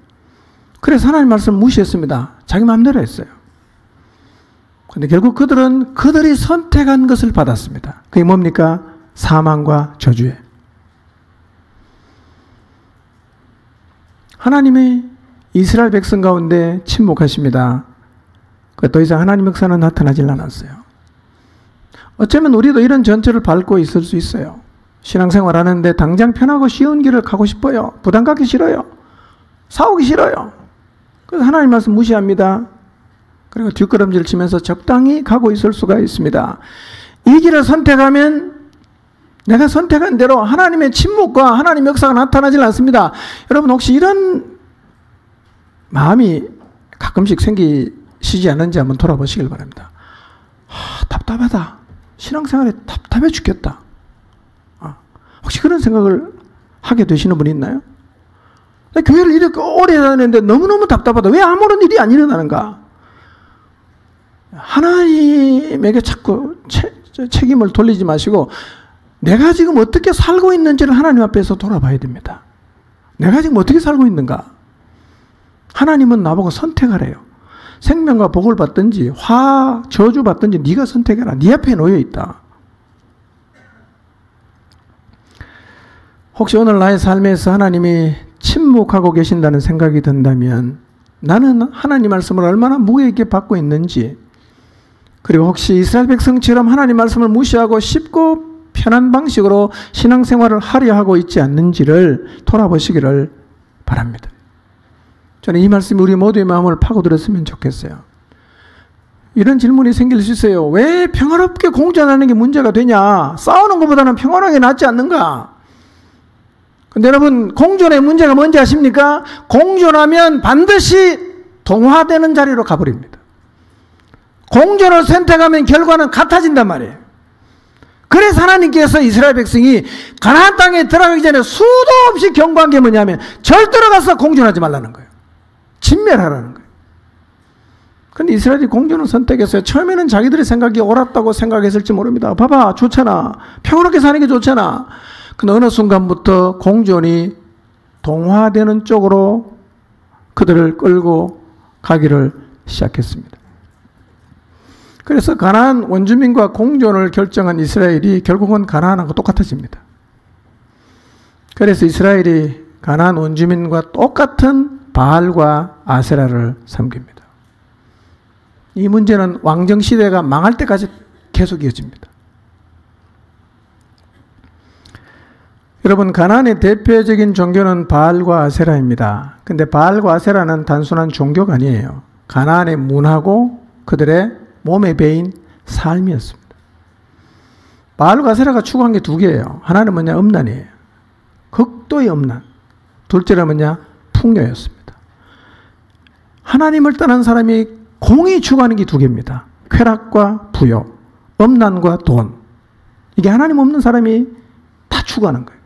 그래서 하나님 말씀을 무시했습니다. 자기 마음대로 했어요. 근데 결국 그들은 그들이 선택한 것을 받았습니다. 그게 뭡니까? 사망과 저주에. 하나님이 이스라엘 백성 가운데 침묵하십니다. 더 이상 하나님 역사는 나타나질 않았어요. 어쩌면 우리도 이런 전철을 밟고 있을 수 있어요. 신앙생활 하는데 당장 편하고 쉬운 길을 가고 싶어요. 부담 갖기 싫어요. 싸우기 싫어요. 그래서 하나님 말씀 무시합니다. 그리고 뒷걸음질 치면서 적당히 가고 있을 수가 있습니다. 이 길을 선택하면 내가 선택한 대로 하나님의 침묵과 하나님의 역사가 나타나질 않습니다. 여러분 혹시 이런 마음이 가끔씩 생기시지 않는지 한번 돌아보시길 바랍니다. 답답하다. 신앙생활에 답답해 죽겠다. 혹시 그런 생각을 하게 되시는 분이 있나요? 교회를 이렇게 오래 다니는데 너무너무 답답하다. 왜 아무런 일이 안 일어나는가? 하나님에게 자꾸 책임을 돌리지 마시고 내가 지금 어떻게 살고 있는지를 하나님 앞에서 돌아봐야 됩니다. 내가 지금 어떻게 살고 있는가? 하나님은 나보고 선택하래요. 생명과 복을 받든지 저주 받든지 네가 선택해라. 네 앞에 놓여 있다. 혹시 오늘 나의 삶에서 하나님이 침묵하고 계신다는 생각이 든다면 나는 하나님 말씀을 얼마나 무게 있게 받고 있는지, 그리고 혹시 이스라엘 백성처럼 하나님 말씀을 무시하고 쉽고 편한 방식으로 신앙생활을 하려 하고 있지 않는지를 돌아보시기를 바랍니다. 저는 이 말씀이 우리 모두의 마음을 파고들었으면 좋겠어요. 이런 질문이 생길 수 있어요. 왜 평화롭게 공존하는 게 문제가 되냐? 싸우는 것보다는 평화하게 낫지 않는가? 근데 여러분, 공존의 문제가 뭔지 아십니까? 공존하면 반드시 동화되는 자리로 가버립니다. 공존을 선택하면 결과는 같아진단 말이에요. 그래서 하나님께서 이스라엘 백성이 가나안 땅에 들어가기 전에 수도 없이 경고한 게 뭐냐면 절대로 가서 공존하지 말라는 거예요. 진멸하라는 거예요. 그런데 이스라엘이 공존을 선택했어요. 처음에는 자기들의 생각이 옳았다고 생각했을지 모릅니다. 봐봐, 좋잖아. 평화롭게 사는 게 좋잖아. 근데 어느 순간부터 공존이 동화되는 쪽으로 그들을 끌고 가기를 시작했습니다. 그래서 가나안 원주민과 공존을 결정한 이스라엘이 결국은 가나안하고 똑같아집니다. 그래서 이스라엘이 가나안 원주민과 똑같은 바알과 아세라를 섬깁니다. 이 문제는 왕정시대가 망할 때까지 계속 이어집니다. 여러분, 가나안의 대표적인 종교는 바알과 아세라입니다. 근데 바알과 아세라는 단순한 종교가 아니에요. 가나안의 문화고 그들의 몸에 배인 삶이었습니다. 바알과 아세라가 추구한 게 두 개예요. 하나는 뭐냐? 음란이에요. 극도의 음란. 둘째는 뭐냐? 풍요였습니다. 하나님을 떠난 사람이 공히 추구하는 게 두 개입니다. 쾌락과 부요, 음란과 돈. 이게 하나님 없는 사람이 다 추구하는 거예요.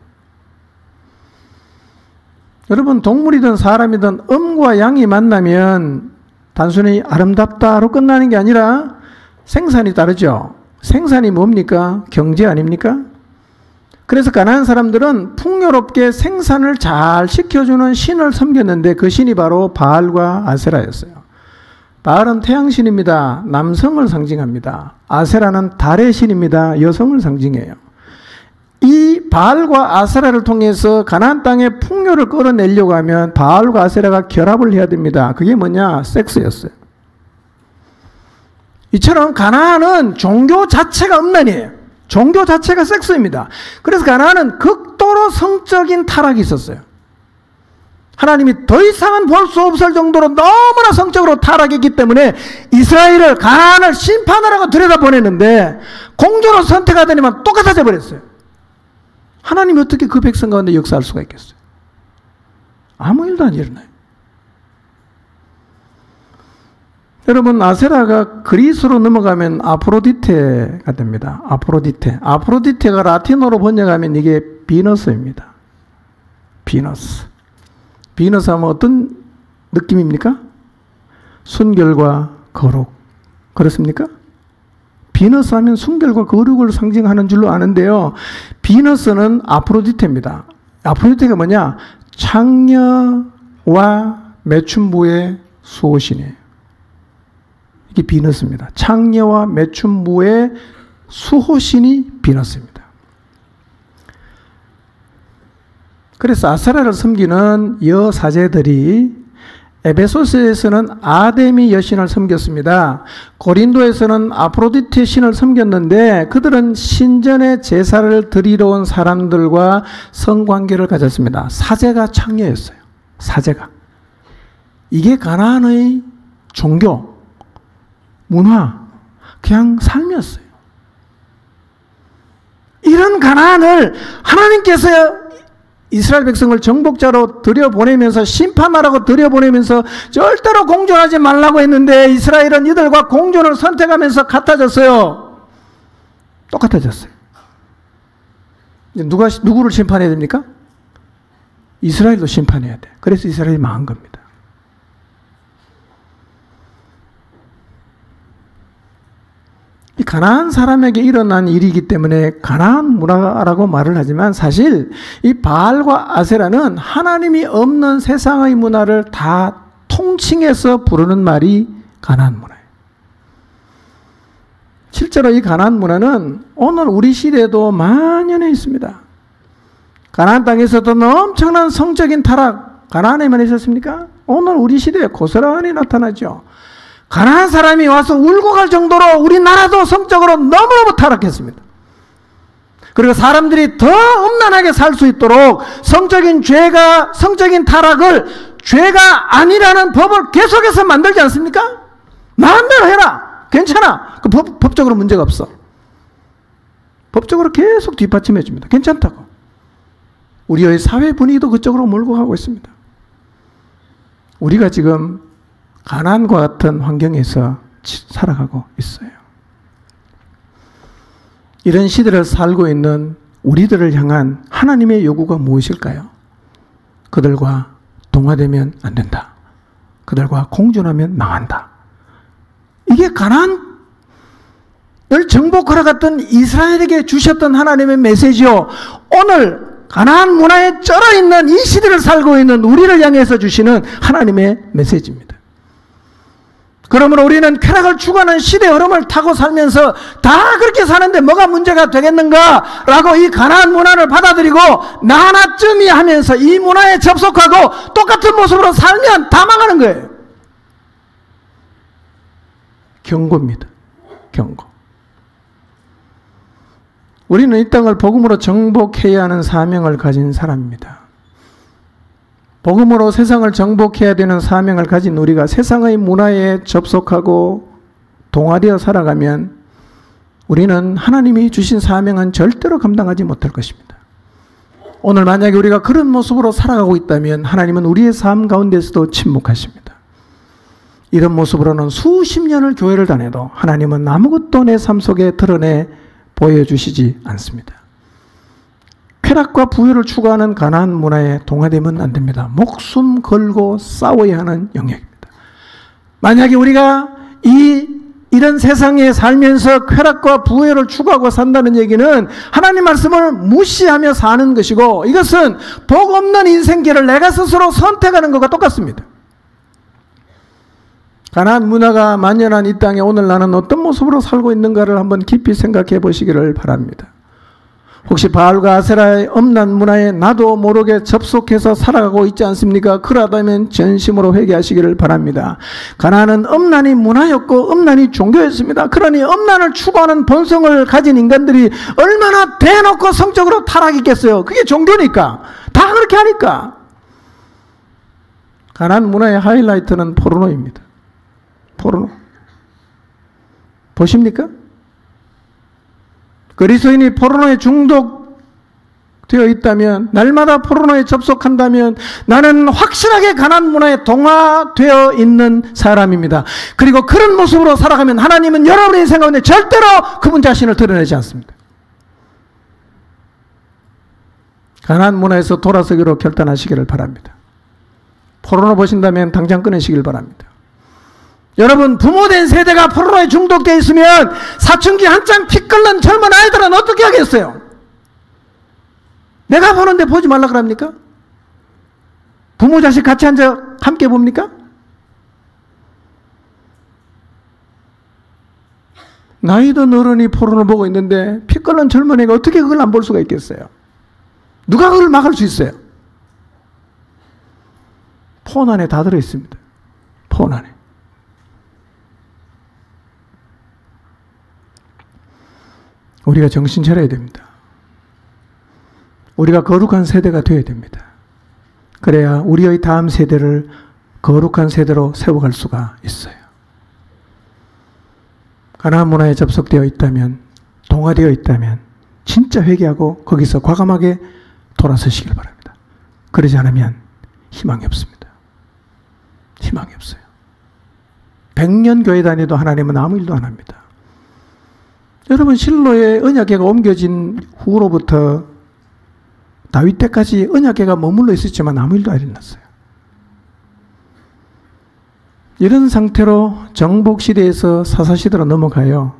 여러분, 동물이든 사람이든 음과 양이 만나면 단순히 아름답다로 끝나는 게 아니라 생산이 따르죠. 생산이 뭡니까? 경제 아닙니까? 그래서 가나안 사람들은 풍요롭게 생산을 잘 시켜주는 신을 섬겼는데 그 신이 바로 바알과 아세라였어요. 바알은 태양신입니다. 남성을 상징합니다. 아세라는 달의 신입니다. 여성을 상징해요. 이 바알과 아세라를 통해서 가나안 땅에 풍요를 끌어내려고 하면 바알과 아세라가 결합을 해야 됩니다. 그게 뭐냐? 섹스였어요. 이처럼 가나안은 종교 자체가 음란이에요. 종교 자체가 섹스입니다. 그래서 가나안은 극도로 성적인 타락이 있었어요. 하나님이 더 이상은 볼 수 없을 정도로 너무나 성적으로 타락했기 때문에 이스라엘을, 가나안을 심판하라고 들여다보냈는데 공주로 선택하더니만 똑같아져 버렸어요. 하나님이 어떻게 그 백성 가운데 역사할 수가 있겠어요? 아무 일도 안 일어나요. 여러분, 아세라가 그리스로 넘어가면 아프로디테가 됩니다. 아프로디테. 아프로디테가 라틴어로 번역하면 이게 비너스입니다. 비너스. 비너스 하면 어떤 느낌입니까? 순결과 거룩. 그렇습니까? 비너스 하면 순결과 거룩을 상징하는 줄로 아는데요. 비너스는 아프로디테입니다. 아프로디테가 뭐냐? 창녀와 매춘부의 수호신이에요. 이게 비너스입니다. 창녀와 매춘부의 수호신이 비너스입니다. 그래서 아세라를 섬기는 여사제들이 에베소스에서는 아데미 여신을 섬겼습니다. 고린도에서는 아프로디테 신을 섬겼는데 그들은 신전에 제사를 드리러 온 사람들과 성관계를 가졌습니다. 사제가 창녀였어요. 사제가. 이게 가나안의 종교, 문화, 그냥 삶이었어요. 이런 가나안을 하나님께서 이스라엘 백성을 정복자로 들여보내면서 심판하라고 들여보내면서 절대로 공존하지 말라고 했는데 이스라엘은 이들과 공존을 선택하면서 같아졌어요. 똑같아졌어요. 누구를 심판해야 됩니까? 이스라엘도 심판해야 돼. 그래서 이스라엘이 망한 겁니다. 이 가나안 사람에게 일어난 일이기 때문에 가나안 문화라고 말을 하지만 사실 이 바알과 아세라는 하나님이 없는 세상의 문화를 다 통칭해서 부르는 말이 가나안 문화예요. 실제로 이 가나안 문화는 오늘 우리 시대에도 만연해 있습니다. 가나안 땅에서도 엄청난 성적인 타락, 가나안에만 있었습니까? 오늘 우리 시대에 고스란히 나타나죠. 가나안 사람이 와서 울고 갈 정도로 우리나라도 성적으로 너무너무 타락했습니다. 그리고 사람들이 더 음란하게 살 수 있도록 성적인 타락을 죄가 아니라는 법을 계속해서 만들지 않습니까? 마음대로 해라. 괜찮아. 그 법적으로 문제가 없어. 법적으로 계속 뒷받침해 줍니다. 괜찮다고. 우리의 사회 분위기도 그쪽으로 몰고 가고 있습니다. 우리가 지금 가나안과 같은 환경에서 살아가고 있어요. 이런 시대를 살고 있는 우리들을 향한 하나님의 요구가 무엇일까요? 그들과 동화되면 안 된다. 그들과 공존하면 망한다. 이게 가나안을 정복하러 갔던 이스라엘에게 주셨던 하나님의 메시지요. 오늘 가나안 문화에 쩔어 있는 이 시대를 살고 있는 우리를 향해서 주시는 하나님의 메시지입니다. 그러므로 우리는 쾌락을 추구하는 시대 흐름을 타고 살면서 다 그렇게 사는데 뭐가 문제가 되겠는가라고 이 가나안 문화를 받아들이고 나 하나쯤이 하면서 이 문화에 접속하고 똑같은 모습으로 살면 다 망하는 거예요. 경고입니다. 경고. 우리는 이 땅을 복음으로 정복해야 하는 사명을 가진 사람입니다. 복음으로 세상을 정복해야 되는 사명을 가진 우리가 세상의 문화에 접속하고 동화되어 살아가면 우리는 하나님이 주신 사명은 절대로 감당하지 못할 것입니다. 오늘 만약에 우리가 그런 모습으로 살아가고 있다면 하나님은 우리의 삶 가운데서도 침묵하십니다. 이런 모습으로는 수십 년을 교회를 다녀도 하나님은 아무것도 내 삶 속에 드러내 보여주시지 않습니다. 쾌락과 부유를 추구하는 가나안 문화에 동화되면 안 됩니다. 목숨 걸고 싸워야 하는 영역입니다. 만약에 우리가 이런 세상에 살면서 쾌락과 부유를 추구하고 산다는 얘기는 하나님 말씀을 무시하며 사는 것이고 이것은 복 없는 인생길을 내가 스스로 선택하는 것과 똑같습니다. 가나안 문화가 만연한 이 땅에 오늘 나는 어떤 모습으로 살고 있는가를 한번 깊이 생각해 보시기를 바랍니다. 혹시 바알과 아세라의 엄난 문화에 나도 모르게 접속해서 살아가고 있지 않습니까? 그러다면 전심으로 회개하시기를 바랍니다. 가나안은 엄난이 문화였고 엄난이 종교였습니다. 그러니 엄난을 추구하는 본성을 가진 인간들이 얼마나 대놓고 성적으로 타락했겠어요. 그게 종교니까. 다 그렇게 하니까. 가나안 문화의 하이라이트는 포르노입니다. 포르노. 보십니까? 그리스도인이 포르노에 중독되어 있다면, 날마다 포르노에 접속한다면 나는 확실하게 가나안 문화에 동화되어 있는 사람입니다. 그리고 그런 모습으로 살아가면 하나님은 여러분의 인생 가운데 절대로 그분 자신을 드러내지 않습니다. 가나안 문화에서 돌아서기로 결단하시기를 바랍니다. 포르노 보신다면 당장 끊으시길 바랍니다. 여러분, 부모된 세대가 포르노에 중독되어 있으면 사춘기 한창 피 끓는 젊은 아이들은 어떻게 하겠어요? 내가 보는데 보지 말라 그럽니까? 부모 자식 같이 앉아 함께 봅니까? 나이든 어른이 포르노 보고 있는데 피 끓는 젊은 애가 어떻게 그걸 안 볼 수가 있겠어요? 누가 그걸 막을 수 있어요? 폰 안에 다 들어있습니다. 폰 안에. 우리가 정신 차려야 됩니다. 우리가 거룩한 세대가 되어야 됩니다. 그래야 우리의 다음 세대를 거룩한 세대로 세워갈 수가 있어요. 가나안 문화에 접속되어 있다면, 동화되어 있다면 진짜 회개하고 거기서 과감하게 돌아서시길 바랍니다. 그러지 않으면 희망이 없습니다. 희망이 없어요. 100년 교회 다녀도 하나님은 아무 일도 안 합니다. 여러분, 실로의 언약궤가 옮겨진 후로부터 다윗 때까지 언약궤가 머물러 있었지만 아무 일도 안 일어났어요. 이런 상태로 정복시대에서 사사시대로 넘어가요.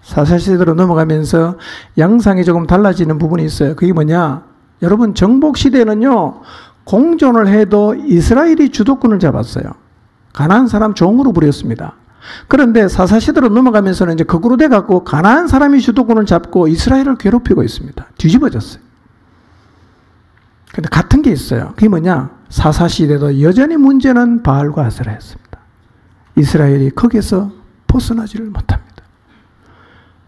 사사시대로 넘어가면서 양상이 조금 달라지는 부분이 있어요. 그게 뭐냐? 여러분, 정복시대는요, 공존을 해도 이스라엘이 주도권을 잡았어요. 가나안 사람 종으로 부렸습니다. 그런데 사사시대로 넘어가면서는 이제 거꾸로 돼갖고 가나안 사람이 주도권을 잡고 이스라엘을 괴롭히고 있습니다. 뒤집어졌어요. 근데 같은 게 있어요. 그게 뭐냐? 사사시대도 여전히 문제는 바알과 아세라였습니다. 이스라엘이 거기에서 벗어나지를 못합니다.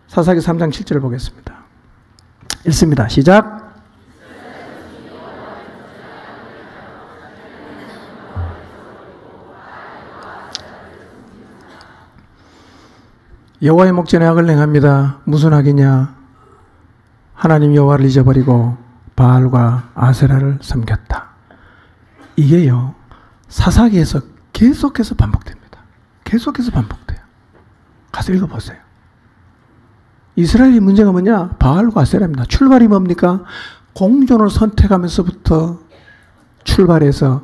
사사기 3장 7절을 보겠습니다. 읽습니다. 시작. 여호와의 목전에 악을 행합니다. 무슨 악이냐? 하나님 여호와를 잊어버리고 바알과 아세라를 섬겼다. 이게요, 사사기에서 계속해서 반복됩니다. 계속해서 반복돼요. 가서 읽어보세요. 이스라엘의 문제가 뭐냐? 바알과 아세라입니다. 출발이 뭡니까? 공존을 선택하면서부터 출발해서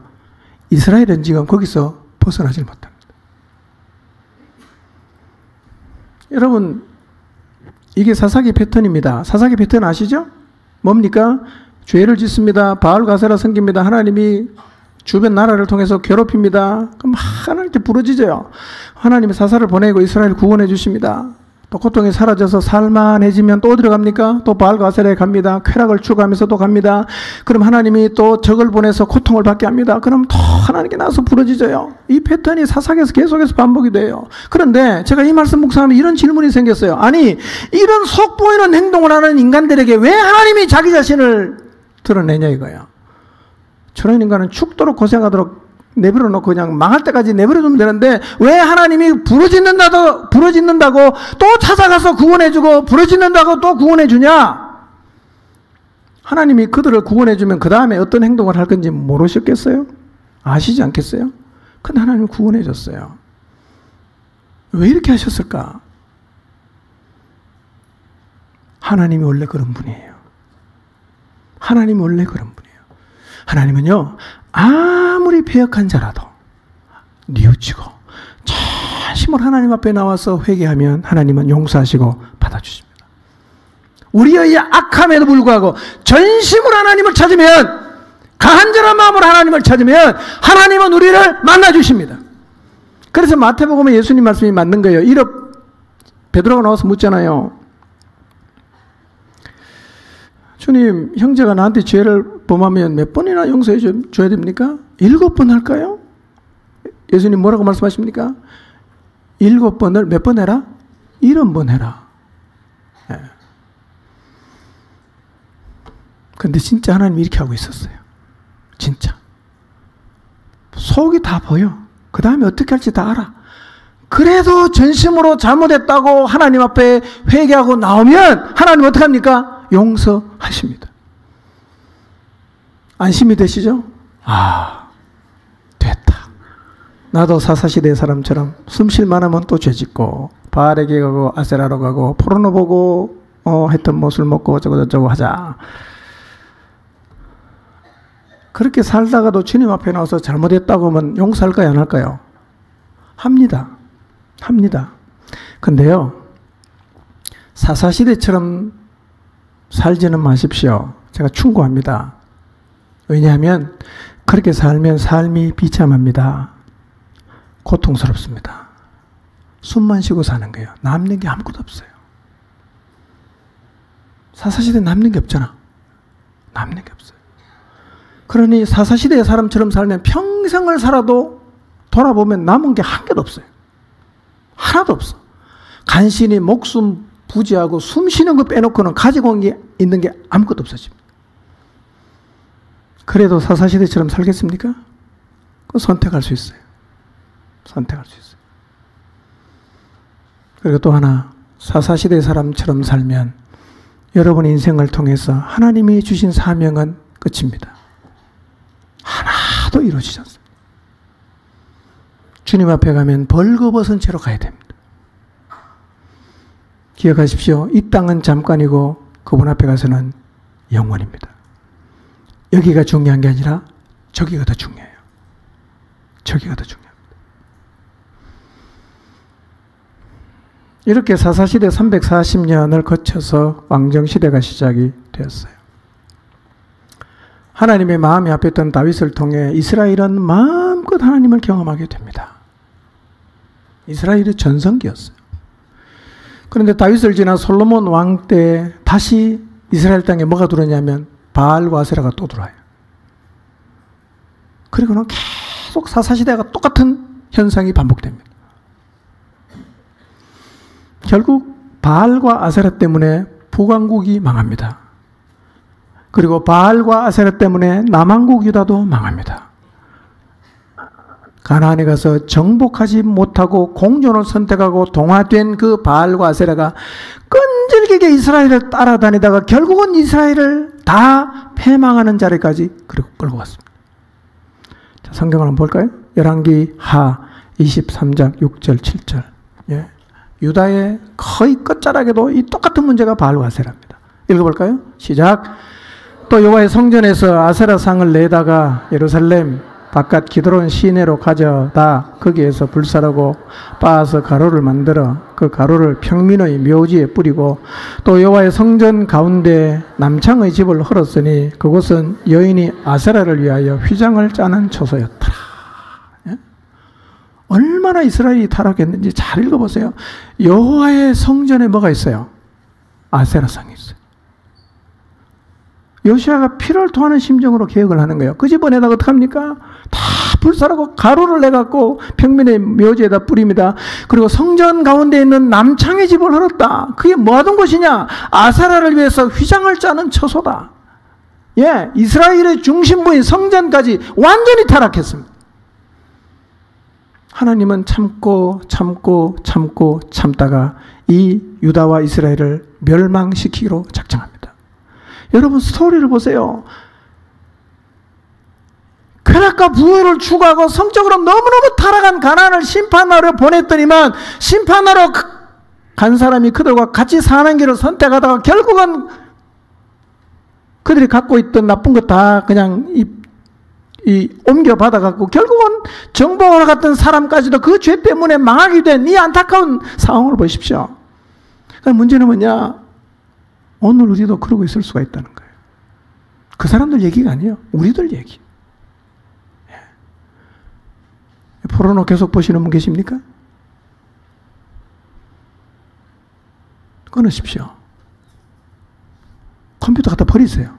이스라엘은 지금 거기서 벗어나질 못합니다. 여러분, 이게 사사기 패턴입니다. 사사기 패턴 아시죠? 뭡니까? 죄를 짓습니다. 바알과 아세라 섬깁니다. 하나님이 주변 나라를 통해서 괴롭힙니다. 그럼 하나님께 부러지죠. 하나님이 사사를 보내고 이스라엘을 구원해 주십니다. 또 고통이 사라져서 살만해지면 또 어디로 갑니까? 또 바알과 아세라에 갑니다. 쾌락을 추구하면서 또 갑니다. 그럼 하나님이 또 적을 보내서 고통을 받게 합니다. 그럼 또 하나님께 나서 부러지져요. 이 패턴이 사사기에서 계속해서 반복이 돼요. 그런데 제가 이 말씀 묵상하면 이런 질문이 생겼어요. 아니, 이런 속보이는 행동을 하는 인간들에게 왜 하나님이 자기 자신을 드러내냐 이거야. 저런 인간은 죽도록 고생하도록 내버려 놓고 그냥 망할 때까지 내버려 두면 되는데 왜 하나님이 부러짓는다고 또 찾아가서 구원해주고 부러짓는다고 또 구원해주냐? 하나님이 그들을 구원해주면 그 다음에 어떤 행동을 할 건지 모르셨겠어요? 아시지 않겠어요? 근데 하나님이 구원해줬어요. 왜 이렇게 하셨을까? 하나님이 원래 그런 분이에요. 하나님이 원래 그런 분이에요. 하나님은요, 아무리 패역한 자라도 뉘우치고 전심으로 하나님 앞에 나와서 회개하면 하나님은 용서하시고 받아주십니다. 우리의 악함에도 불구하고 전심으로 하나님을 찾으면, 간절한 마음으로 하나님을 찾으면 하나님은 우리를 만나주십니다. 그래서 마태복음에 예수님 말씀이 맞는 거예요. 베드로가 나와서 묻잖아요. 주님, 형제가 나한테 죄를 범하면 몇 번이나 용서해 줘야 됩니까? 7번 할까요? 예수님 뭐라고 말씀하십니까? 7번을 몇 번 해라? 70번 해라. 예. 근데 진짜 하나님 이렇게 하고 있었어요. 진짜. 속이 다 보여. 그 다음에 어떻게 할지 다 알아. 그래도 전심으로 잘못했다고 하나님 앞에 회개하고 나오면 하나님 어떻게 합니까? 용서하십니다. 안심이 되시죠? 아, 됐다. 나도 사사시대 사람처럼 숨 쉴 만하면 또 죄짓고 바알에게 가고 아세라로 가고 포르노 보고 하여튼 뭐 술 먹고 어쩌고 저쩌고 하자. 그렇게 살다가도 주님 앞에 나와서 잘못했다고 하면 용서할까요? 안 할까요? 합니다. 합니다. 근데요, 사사시대처럼 살지는 마십시오. 제가 충고합니다. 왜냐하면 그렇게 살면 삶이 비참합니다. 고통스럽습니다. 숨만 쉬고 사는 거예요. 남는 게 아무것도 없어요. 사사시대 남는 게 없잖아. 남는 게 없어요. 그러니 사사시대의 사람처럼 살면 평생을 살아도 돌아보면 남은 게 한 개도 없어요. 하나도 없어. 간신히 목숨 부지하고 숨 쉬는 거 빼놓고는 가지고 있는 게 아무것도 없어집니다. 그래도 사사시대처럼 살겠습니까? 그거 선택할 수 있어요. 선택할 수 있어요. 그리고 또 하나, 사사시대 사람처럼 살면 여러분의 인생을 통해서 하나님이 주신 사명은 끝입니다. 하나도 이루어지지 않습니다. 주님 앞에 가면 벌거벗은 채로 가야 됩니다. 기억하십시오. 이 땅은 잠깐이고 그분 앞에 가서는 영원입니다. 여기가 중요한 게 아니라 저기가 더 중요해요. 저기가 더 중요합니다. 이렇게 사사시대 340년을 거쳐서 왕정시대가 시작이 되었어요. 하나님의 마음이 앞했던 다윗을 통해 이스라엘은 마음껏 하나님을 경험하게 됩니다. 이스라엘이 전성기였어요. 그런데 다윗을 지난 솔로몬 왕 때 다시 이스라엘 땅에 뭐가 들어오냐면 바알과 아세라가 또 들어와요. 그리고는 계속 사사시대가 똑같은 현상이 반복됩니다. 결국 바알과 아세라 때문에 북왕국이 망합니다. 그리고 바알과 아세라 때문에 남왕국 유다도 망합니다. 가나안에 가서 정복하지 못하고 공존을 선택하고 동화된 그 바알과 아세라가 끈질기게 이스라엘을 따라다니다가 결국은 이스라엘을 다 패망하는 자리까지 끌고 갔습니다. 자, 성경을 한번 볼까요? 열왕기 하 23장 6절 7절. 예. 유다의 거의 끝자락에도 이 똑같은 문제가 바알과 아세라입니다. 읽어볼까요? 시작. 또 여호와의 성전에서 아세라 상을 내다가 예루살렘 바깥 기드론 시내로 가져다 거기에서 불사르고 빻아서 가루를 만들어 그 가루를 평민의 묘지에 뿌리고 또 여호와의 성전 가운데 남창의 집을 헐었으니 그곳은 여인이 아세라를 위하여 휘장을 짜는 처소였더라. 예? 얼마나 이스라엘이 타락했는지 잘 읽어보세요. 여호와의 성전에 뭐가 있어요? 아세라상이 있어요. 요시아가 피를 토하는 심정으로 개혁을 하는 거예요. 그 집안에다가 어떡합니까? 다 불사르고 가루를 내갖고 평민의 묘지에다 뿌립니다. 그리고 성전 가운데 있는 남창의 집을 헐었다. 그게 뭐 하던 곳이냐? 아세라를 위해서 휘장을 짜는 처소다. 예, 이스라엘의 중심부인 성전까지 완전히 타락했습니다. 하나님은 참다가 이 유다와 이스라엘을 멸망시키기로 작정합니다. 여러분 스토리를 보세요. 쾌락과 부를 추구하고 성적으로 너무너무 타락한 가나안을 심판하러 보냈더니만 심판하러 간 사람이 그들과 같이 사는 길을 선택하다가 결국은 그들이 갖고 있던 나쁜 것 다 그냥 옮겨받아갖고 결국은 정복하러 갔던 사람까지도 그 죄 때문에 망하게 된 이 안타까운 상황을 보십시오. 그러니까 문제는 뭐냐? 오늘 우리도 그러고 있을 수가 있다는 거예요. 그 사람들 얘기가 아니에요. 우리들 얘기. 예. 포르노 계속 보시는 분 계십니까? 끊으십시오. 컴퓨터 갖다 버리세요.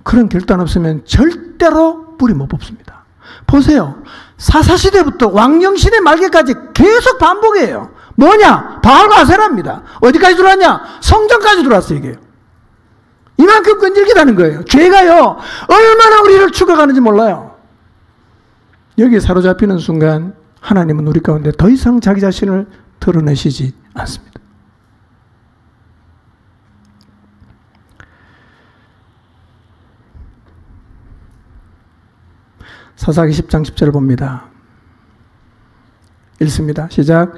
그런 결단 없으면 절대로 뿌리 못 뽑습니다. 보세요. 사사시대부터 왕정시대 말기까지 계속 반복이에요. 뭐냐? 바알과 아세라입니다. 어디까지 들어왔냐? 성전까지 들어왔어요, 이게. 이만큼 끈질기다는 거예요. 죄가요, 얼마나 우리를 죽어가는지 몰라요. 여기에 사로잡히는 순간, 하나님은 우리 가운데 더 이상 자기 자신을 드러내시지 않습니다. 사사기 10장 10절을 봅니다. 읽습니다. 시작.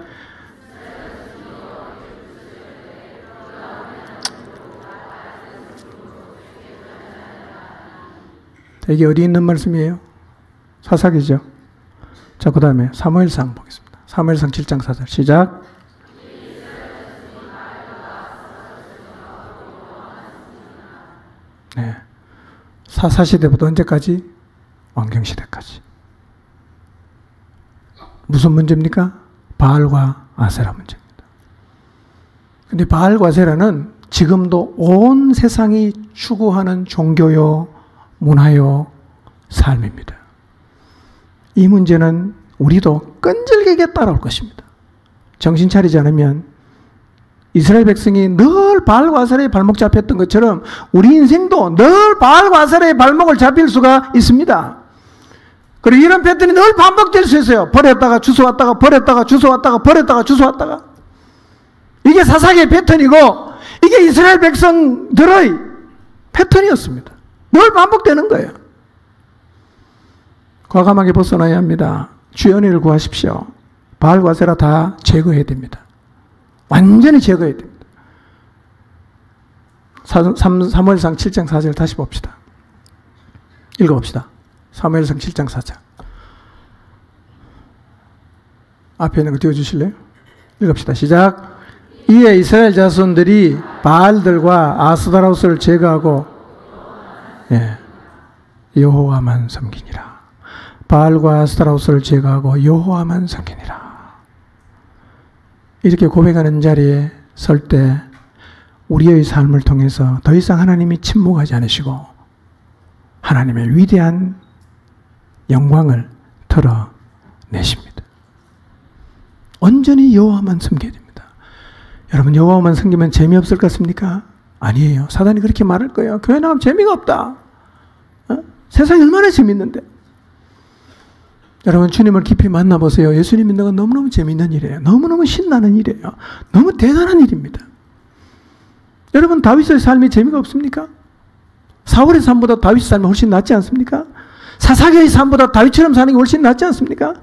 이게 어디 있는 말씀이에요? 사사기죠. 자, 그 다음에 사무엘상 보겠습니다. 사무엘상 7장 4절 시작. 네. 사사시대부터 언제까지? 왕경시대까지. 무슨 문제입니까? 바알과 아세라 문제입니다. 근데 바알과 아세라는 지금도 온 세상이 추구하는 종교요, 문화요, 삶입니다. 이 문제는 우리도 끈질기게 따라올 것입니다. 정신 차리지 않으면 이스라엘 백성이 늘 바알과 아세라의 발목 잡혔던 것처럼 우리 인생도 늘 바알과 아세라의 발목을 잡힐 수가 있습니다. 그리고 이런 패턴이 늘 반복될 수 있어요. 버렸다가 주워왔다가 버렸다가 주워왔다가 버렸다가 주워왔다가. 이게 사사기의 패턴이고 이게 이스라엘 백성들의 패턴이었습니다. 늘 반복되는 거예요. 과감하게 벗어나야 합니다. 주의 은혜를 구하십시오. 바알과 아세라 다 제거해야 됩니다. 완전히 제거해야 됩니다. 사무엘상 7장 4절 다시 봅시다. 읽어봅시다. 사무엘상 7장 4절. 앞에 있는 거 띄워주실래요? 읽읍시다. 시작. 이에 이스라엘 자손들이 바알들과 아스타로스를 제거하고 여호와만 섬기니라. 바알과 아스타로스를 제거하고 여호와만 섬기니라. 이렇게 고백하는 자리에 설 때 우리의 삶을 통해서 더 이상 하나님이 침묵하지 않으시고 하나님의 위대한 영광을 드러내십니다. 온전히 여호와만 섬겨야 됩니다. 여러분, 여호와만 섬기면 재미없을 것 같습니까? 아니에요. 사단이 그렇게 말할 거예요. 교회 나가면 재미가 없다. 세상이 얼마나 재밌는데. 여러분, 주님을 깊이 만나보세요. 예수님 믿는 건 너무너무 재밌는 일이에요. 너무너무 신나는 일이에요. 너무 대단한 일입니다. 여러분, 다윗의 삶이 재미가 없습니까? 사울의 삶보다 다윗의 삶이 훨씬 낫지 않습니까? 사사기의 삶보다 다윗처럼 사는 게 훨씬 낫지 않습니까?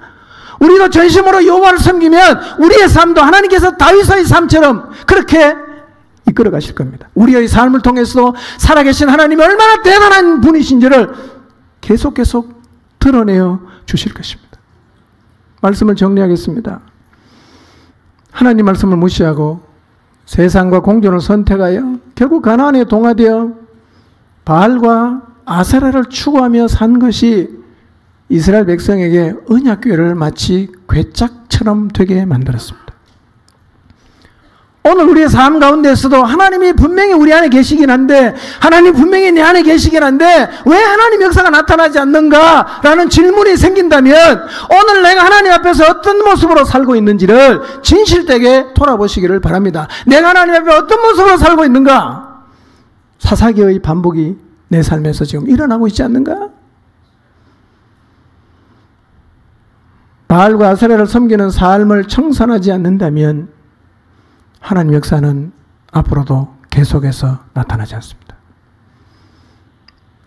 우리도 전심으로 여호와를 섬기면 우리의 삶도 하나님께서 다윗의 삶처럼 그렇게 이끌어 가실 겁니다. 우리의 삶을 통해서 살아계신 하나님이 얼마나 대단한 분이신지를 계속 드러내어 주실 것입니다. 말씀을 정리하겠습니다. 하나님 말씀을 무시하고 세상과 공존을 선택하여 결국 가나안에 동화되어 바알과 아세라를 추구하며 산 것이 이스라엘 백성에게 언약궤를 마치 괴짝처럼 되게 만들었습니다. 오늘 우리의 삶 가운데서도 하나님이 분명히 우리 안에 계시긴 한데, 하나님 분명히 내 안에 계시긴 한데 왜 하나님 역사가 나타나지 않는가? 라는 질문이 생긴다면 오늘 내가 하나님 앞에서 어떤 모습으로 살고 있는지를 진실되게 돌아보시기를 바랍니다. 내가 하나님 앞에 어떤 모습으로 살고 있는가? 사사기의 반복이 내 삶에서 지금 일어나고 있지 않는가? 바알과 아세라를 섬기는 삶을 청산하지 않는다면 하나님 역사는 앞으로도 계속해서 나타나지 않습니다.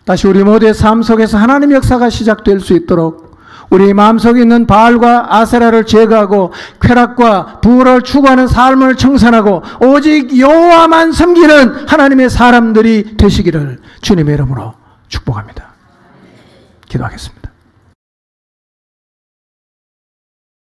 다시 우리 모두의 삶 속에서 하나님 역사가 시작될 수 있도록 우리 마음속에 있는 바알과 아세라를 제거하고 쾌락과 부를 추구하는 삶을 청산하고 오직 여호와만 섬기는 하나님의 사람들이 되시기를 주님의 이름으로 축복합니다. 기도하겠습니다.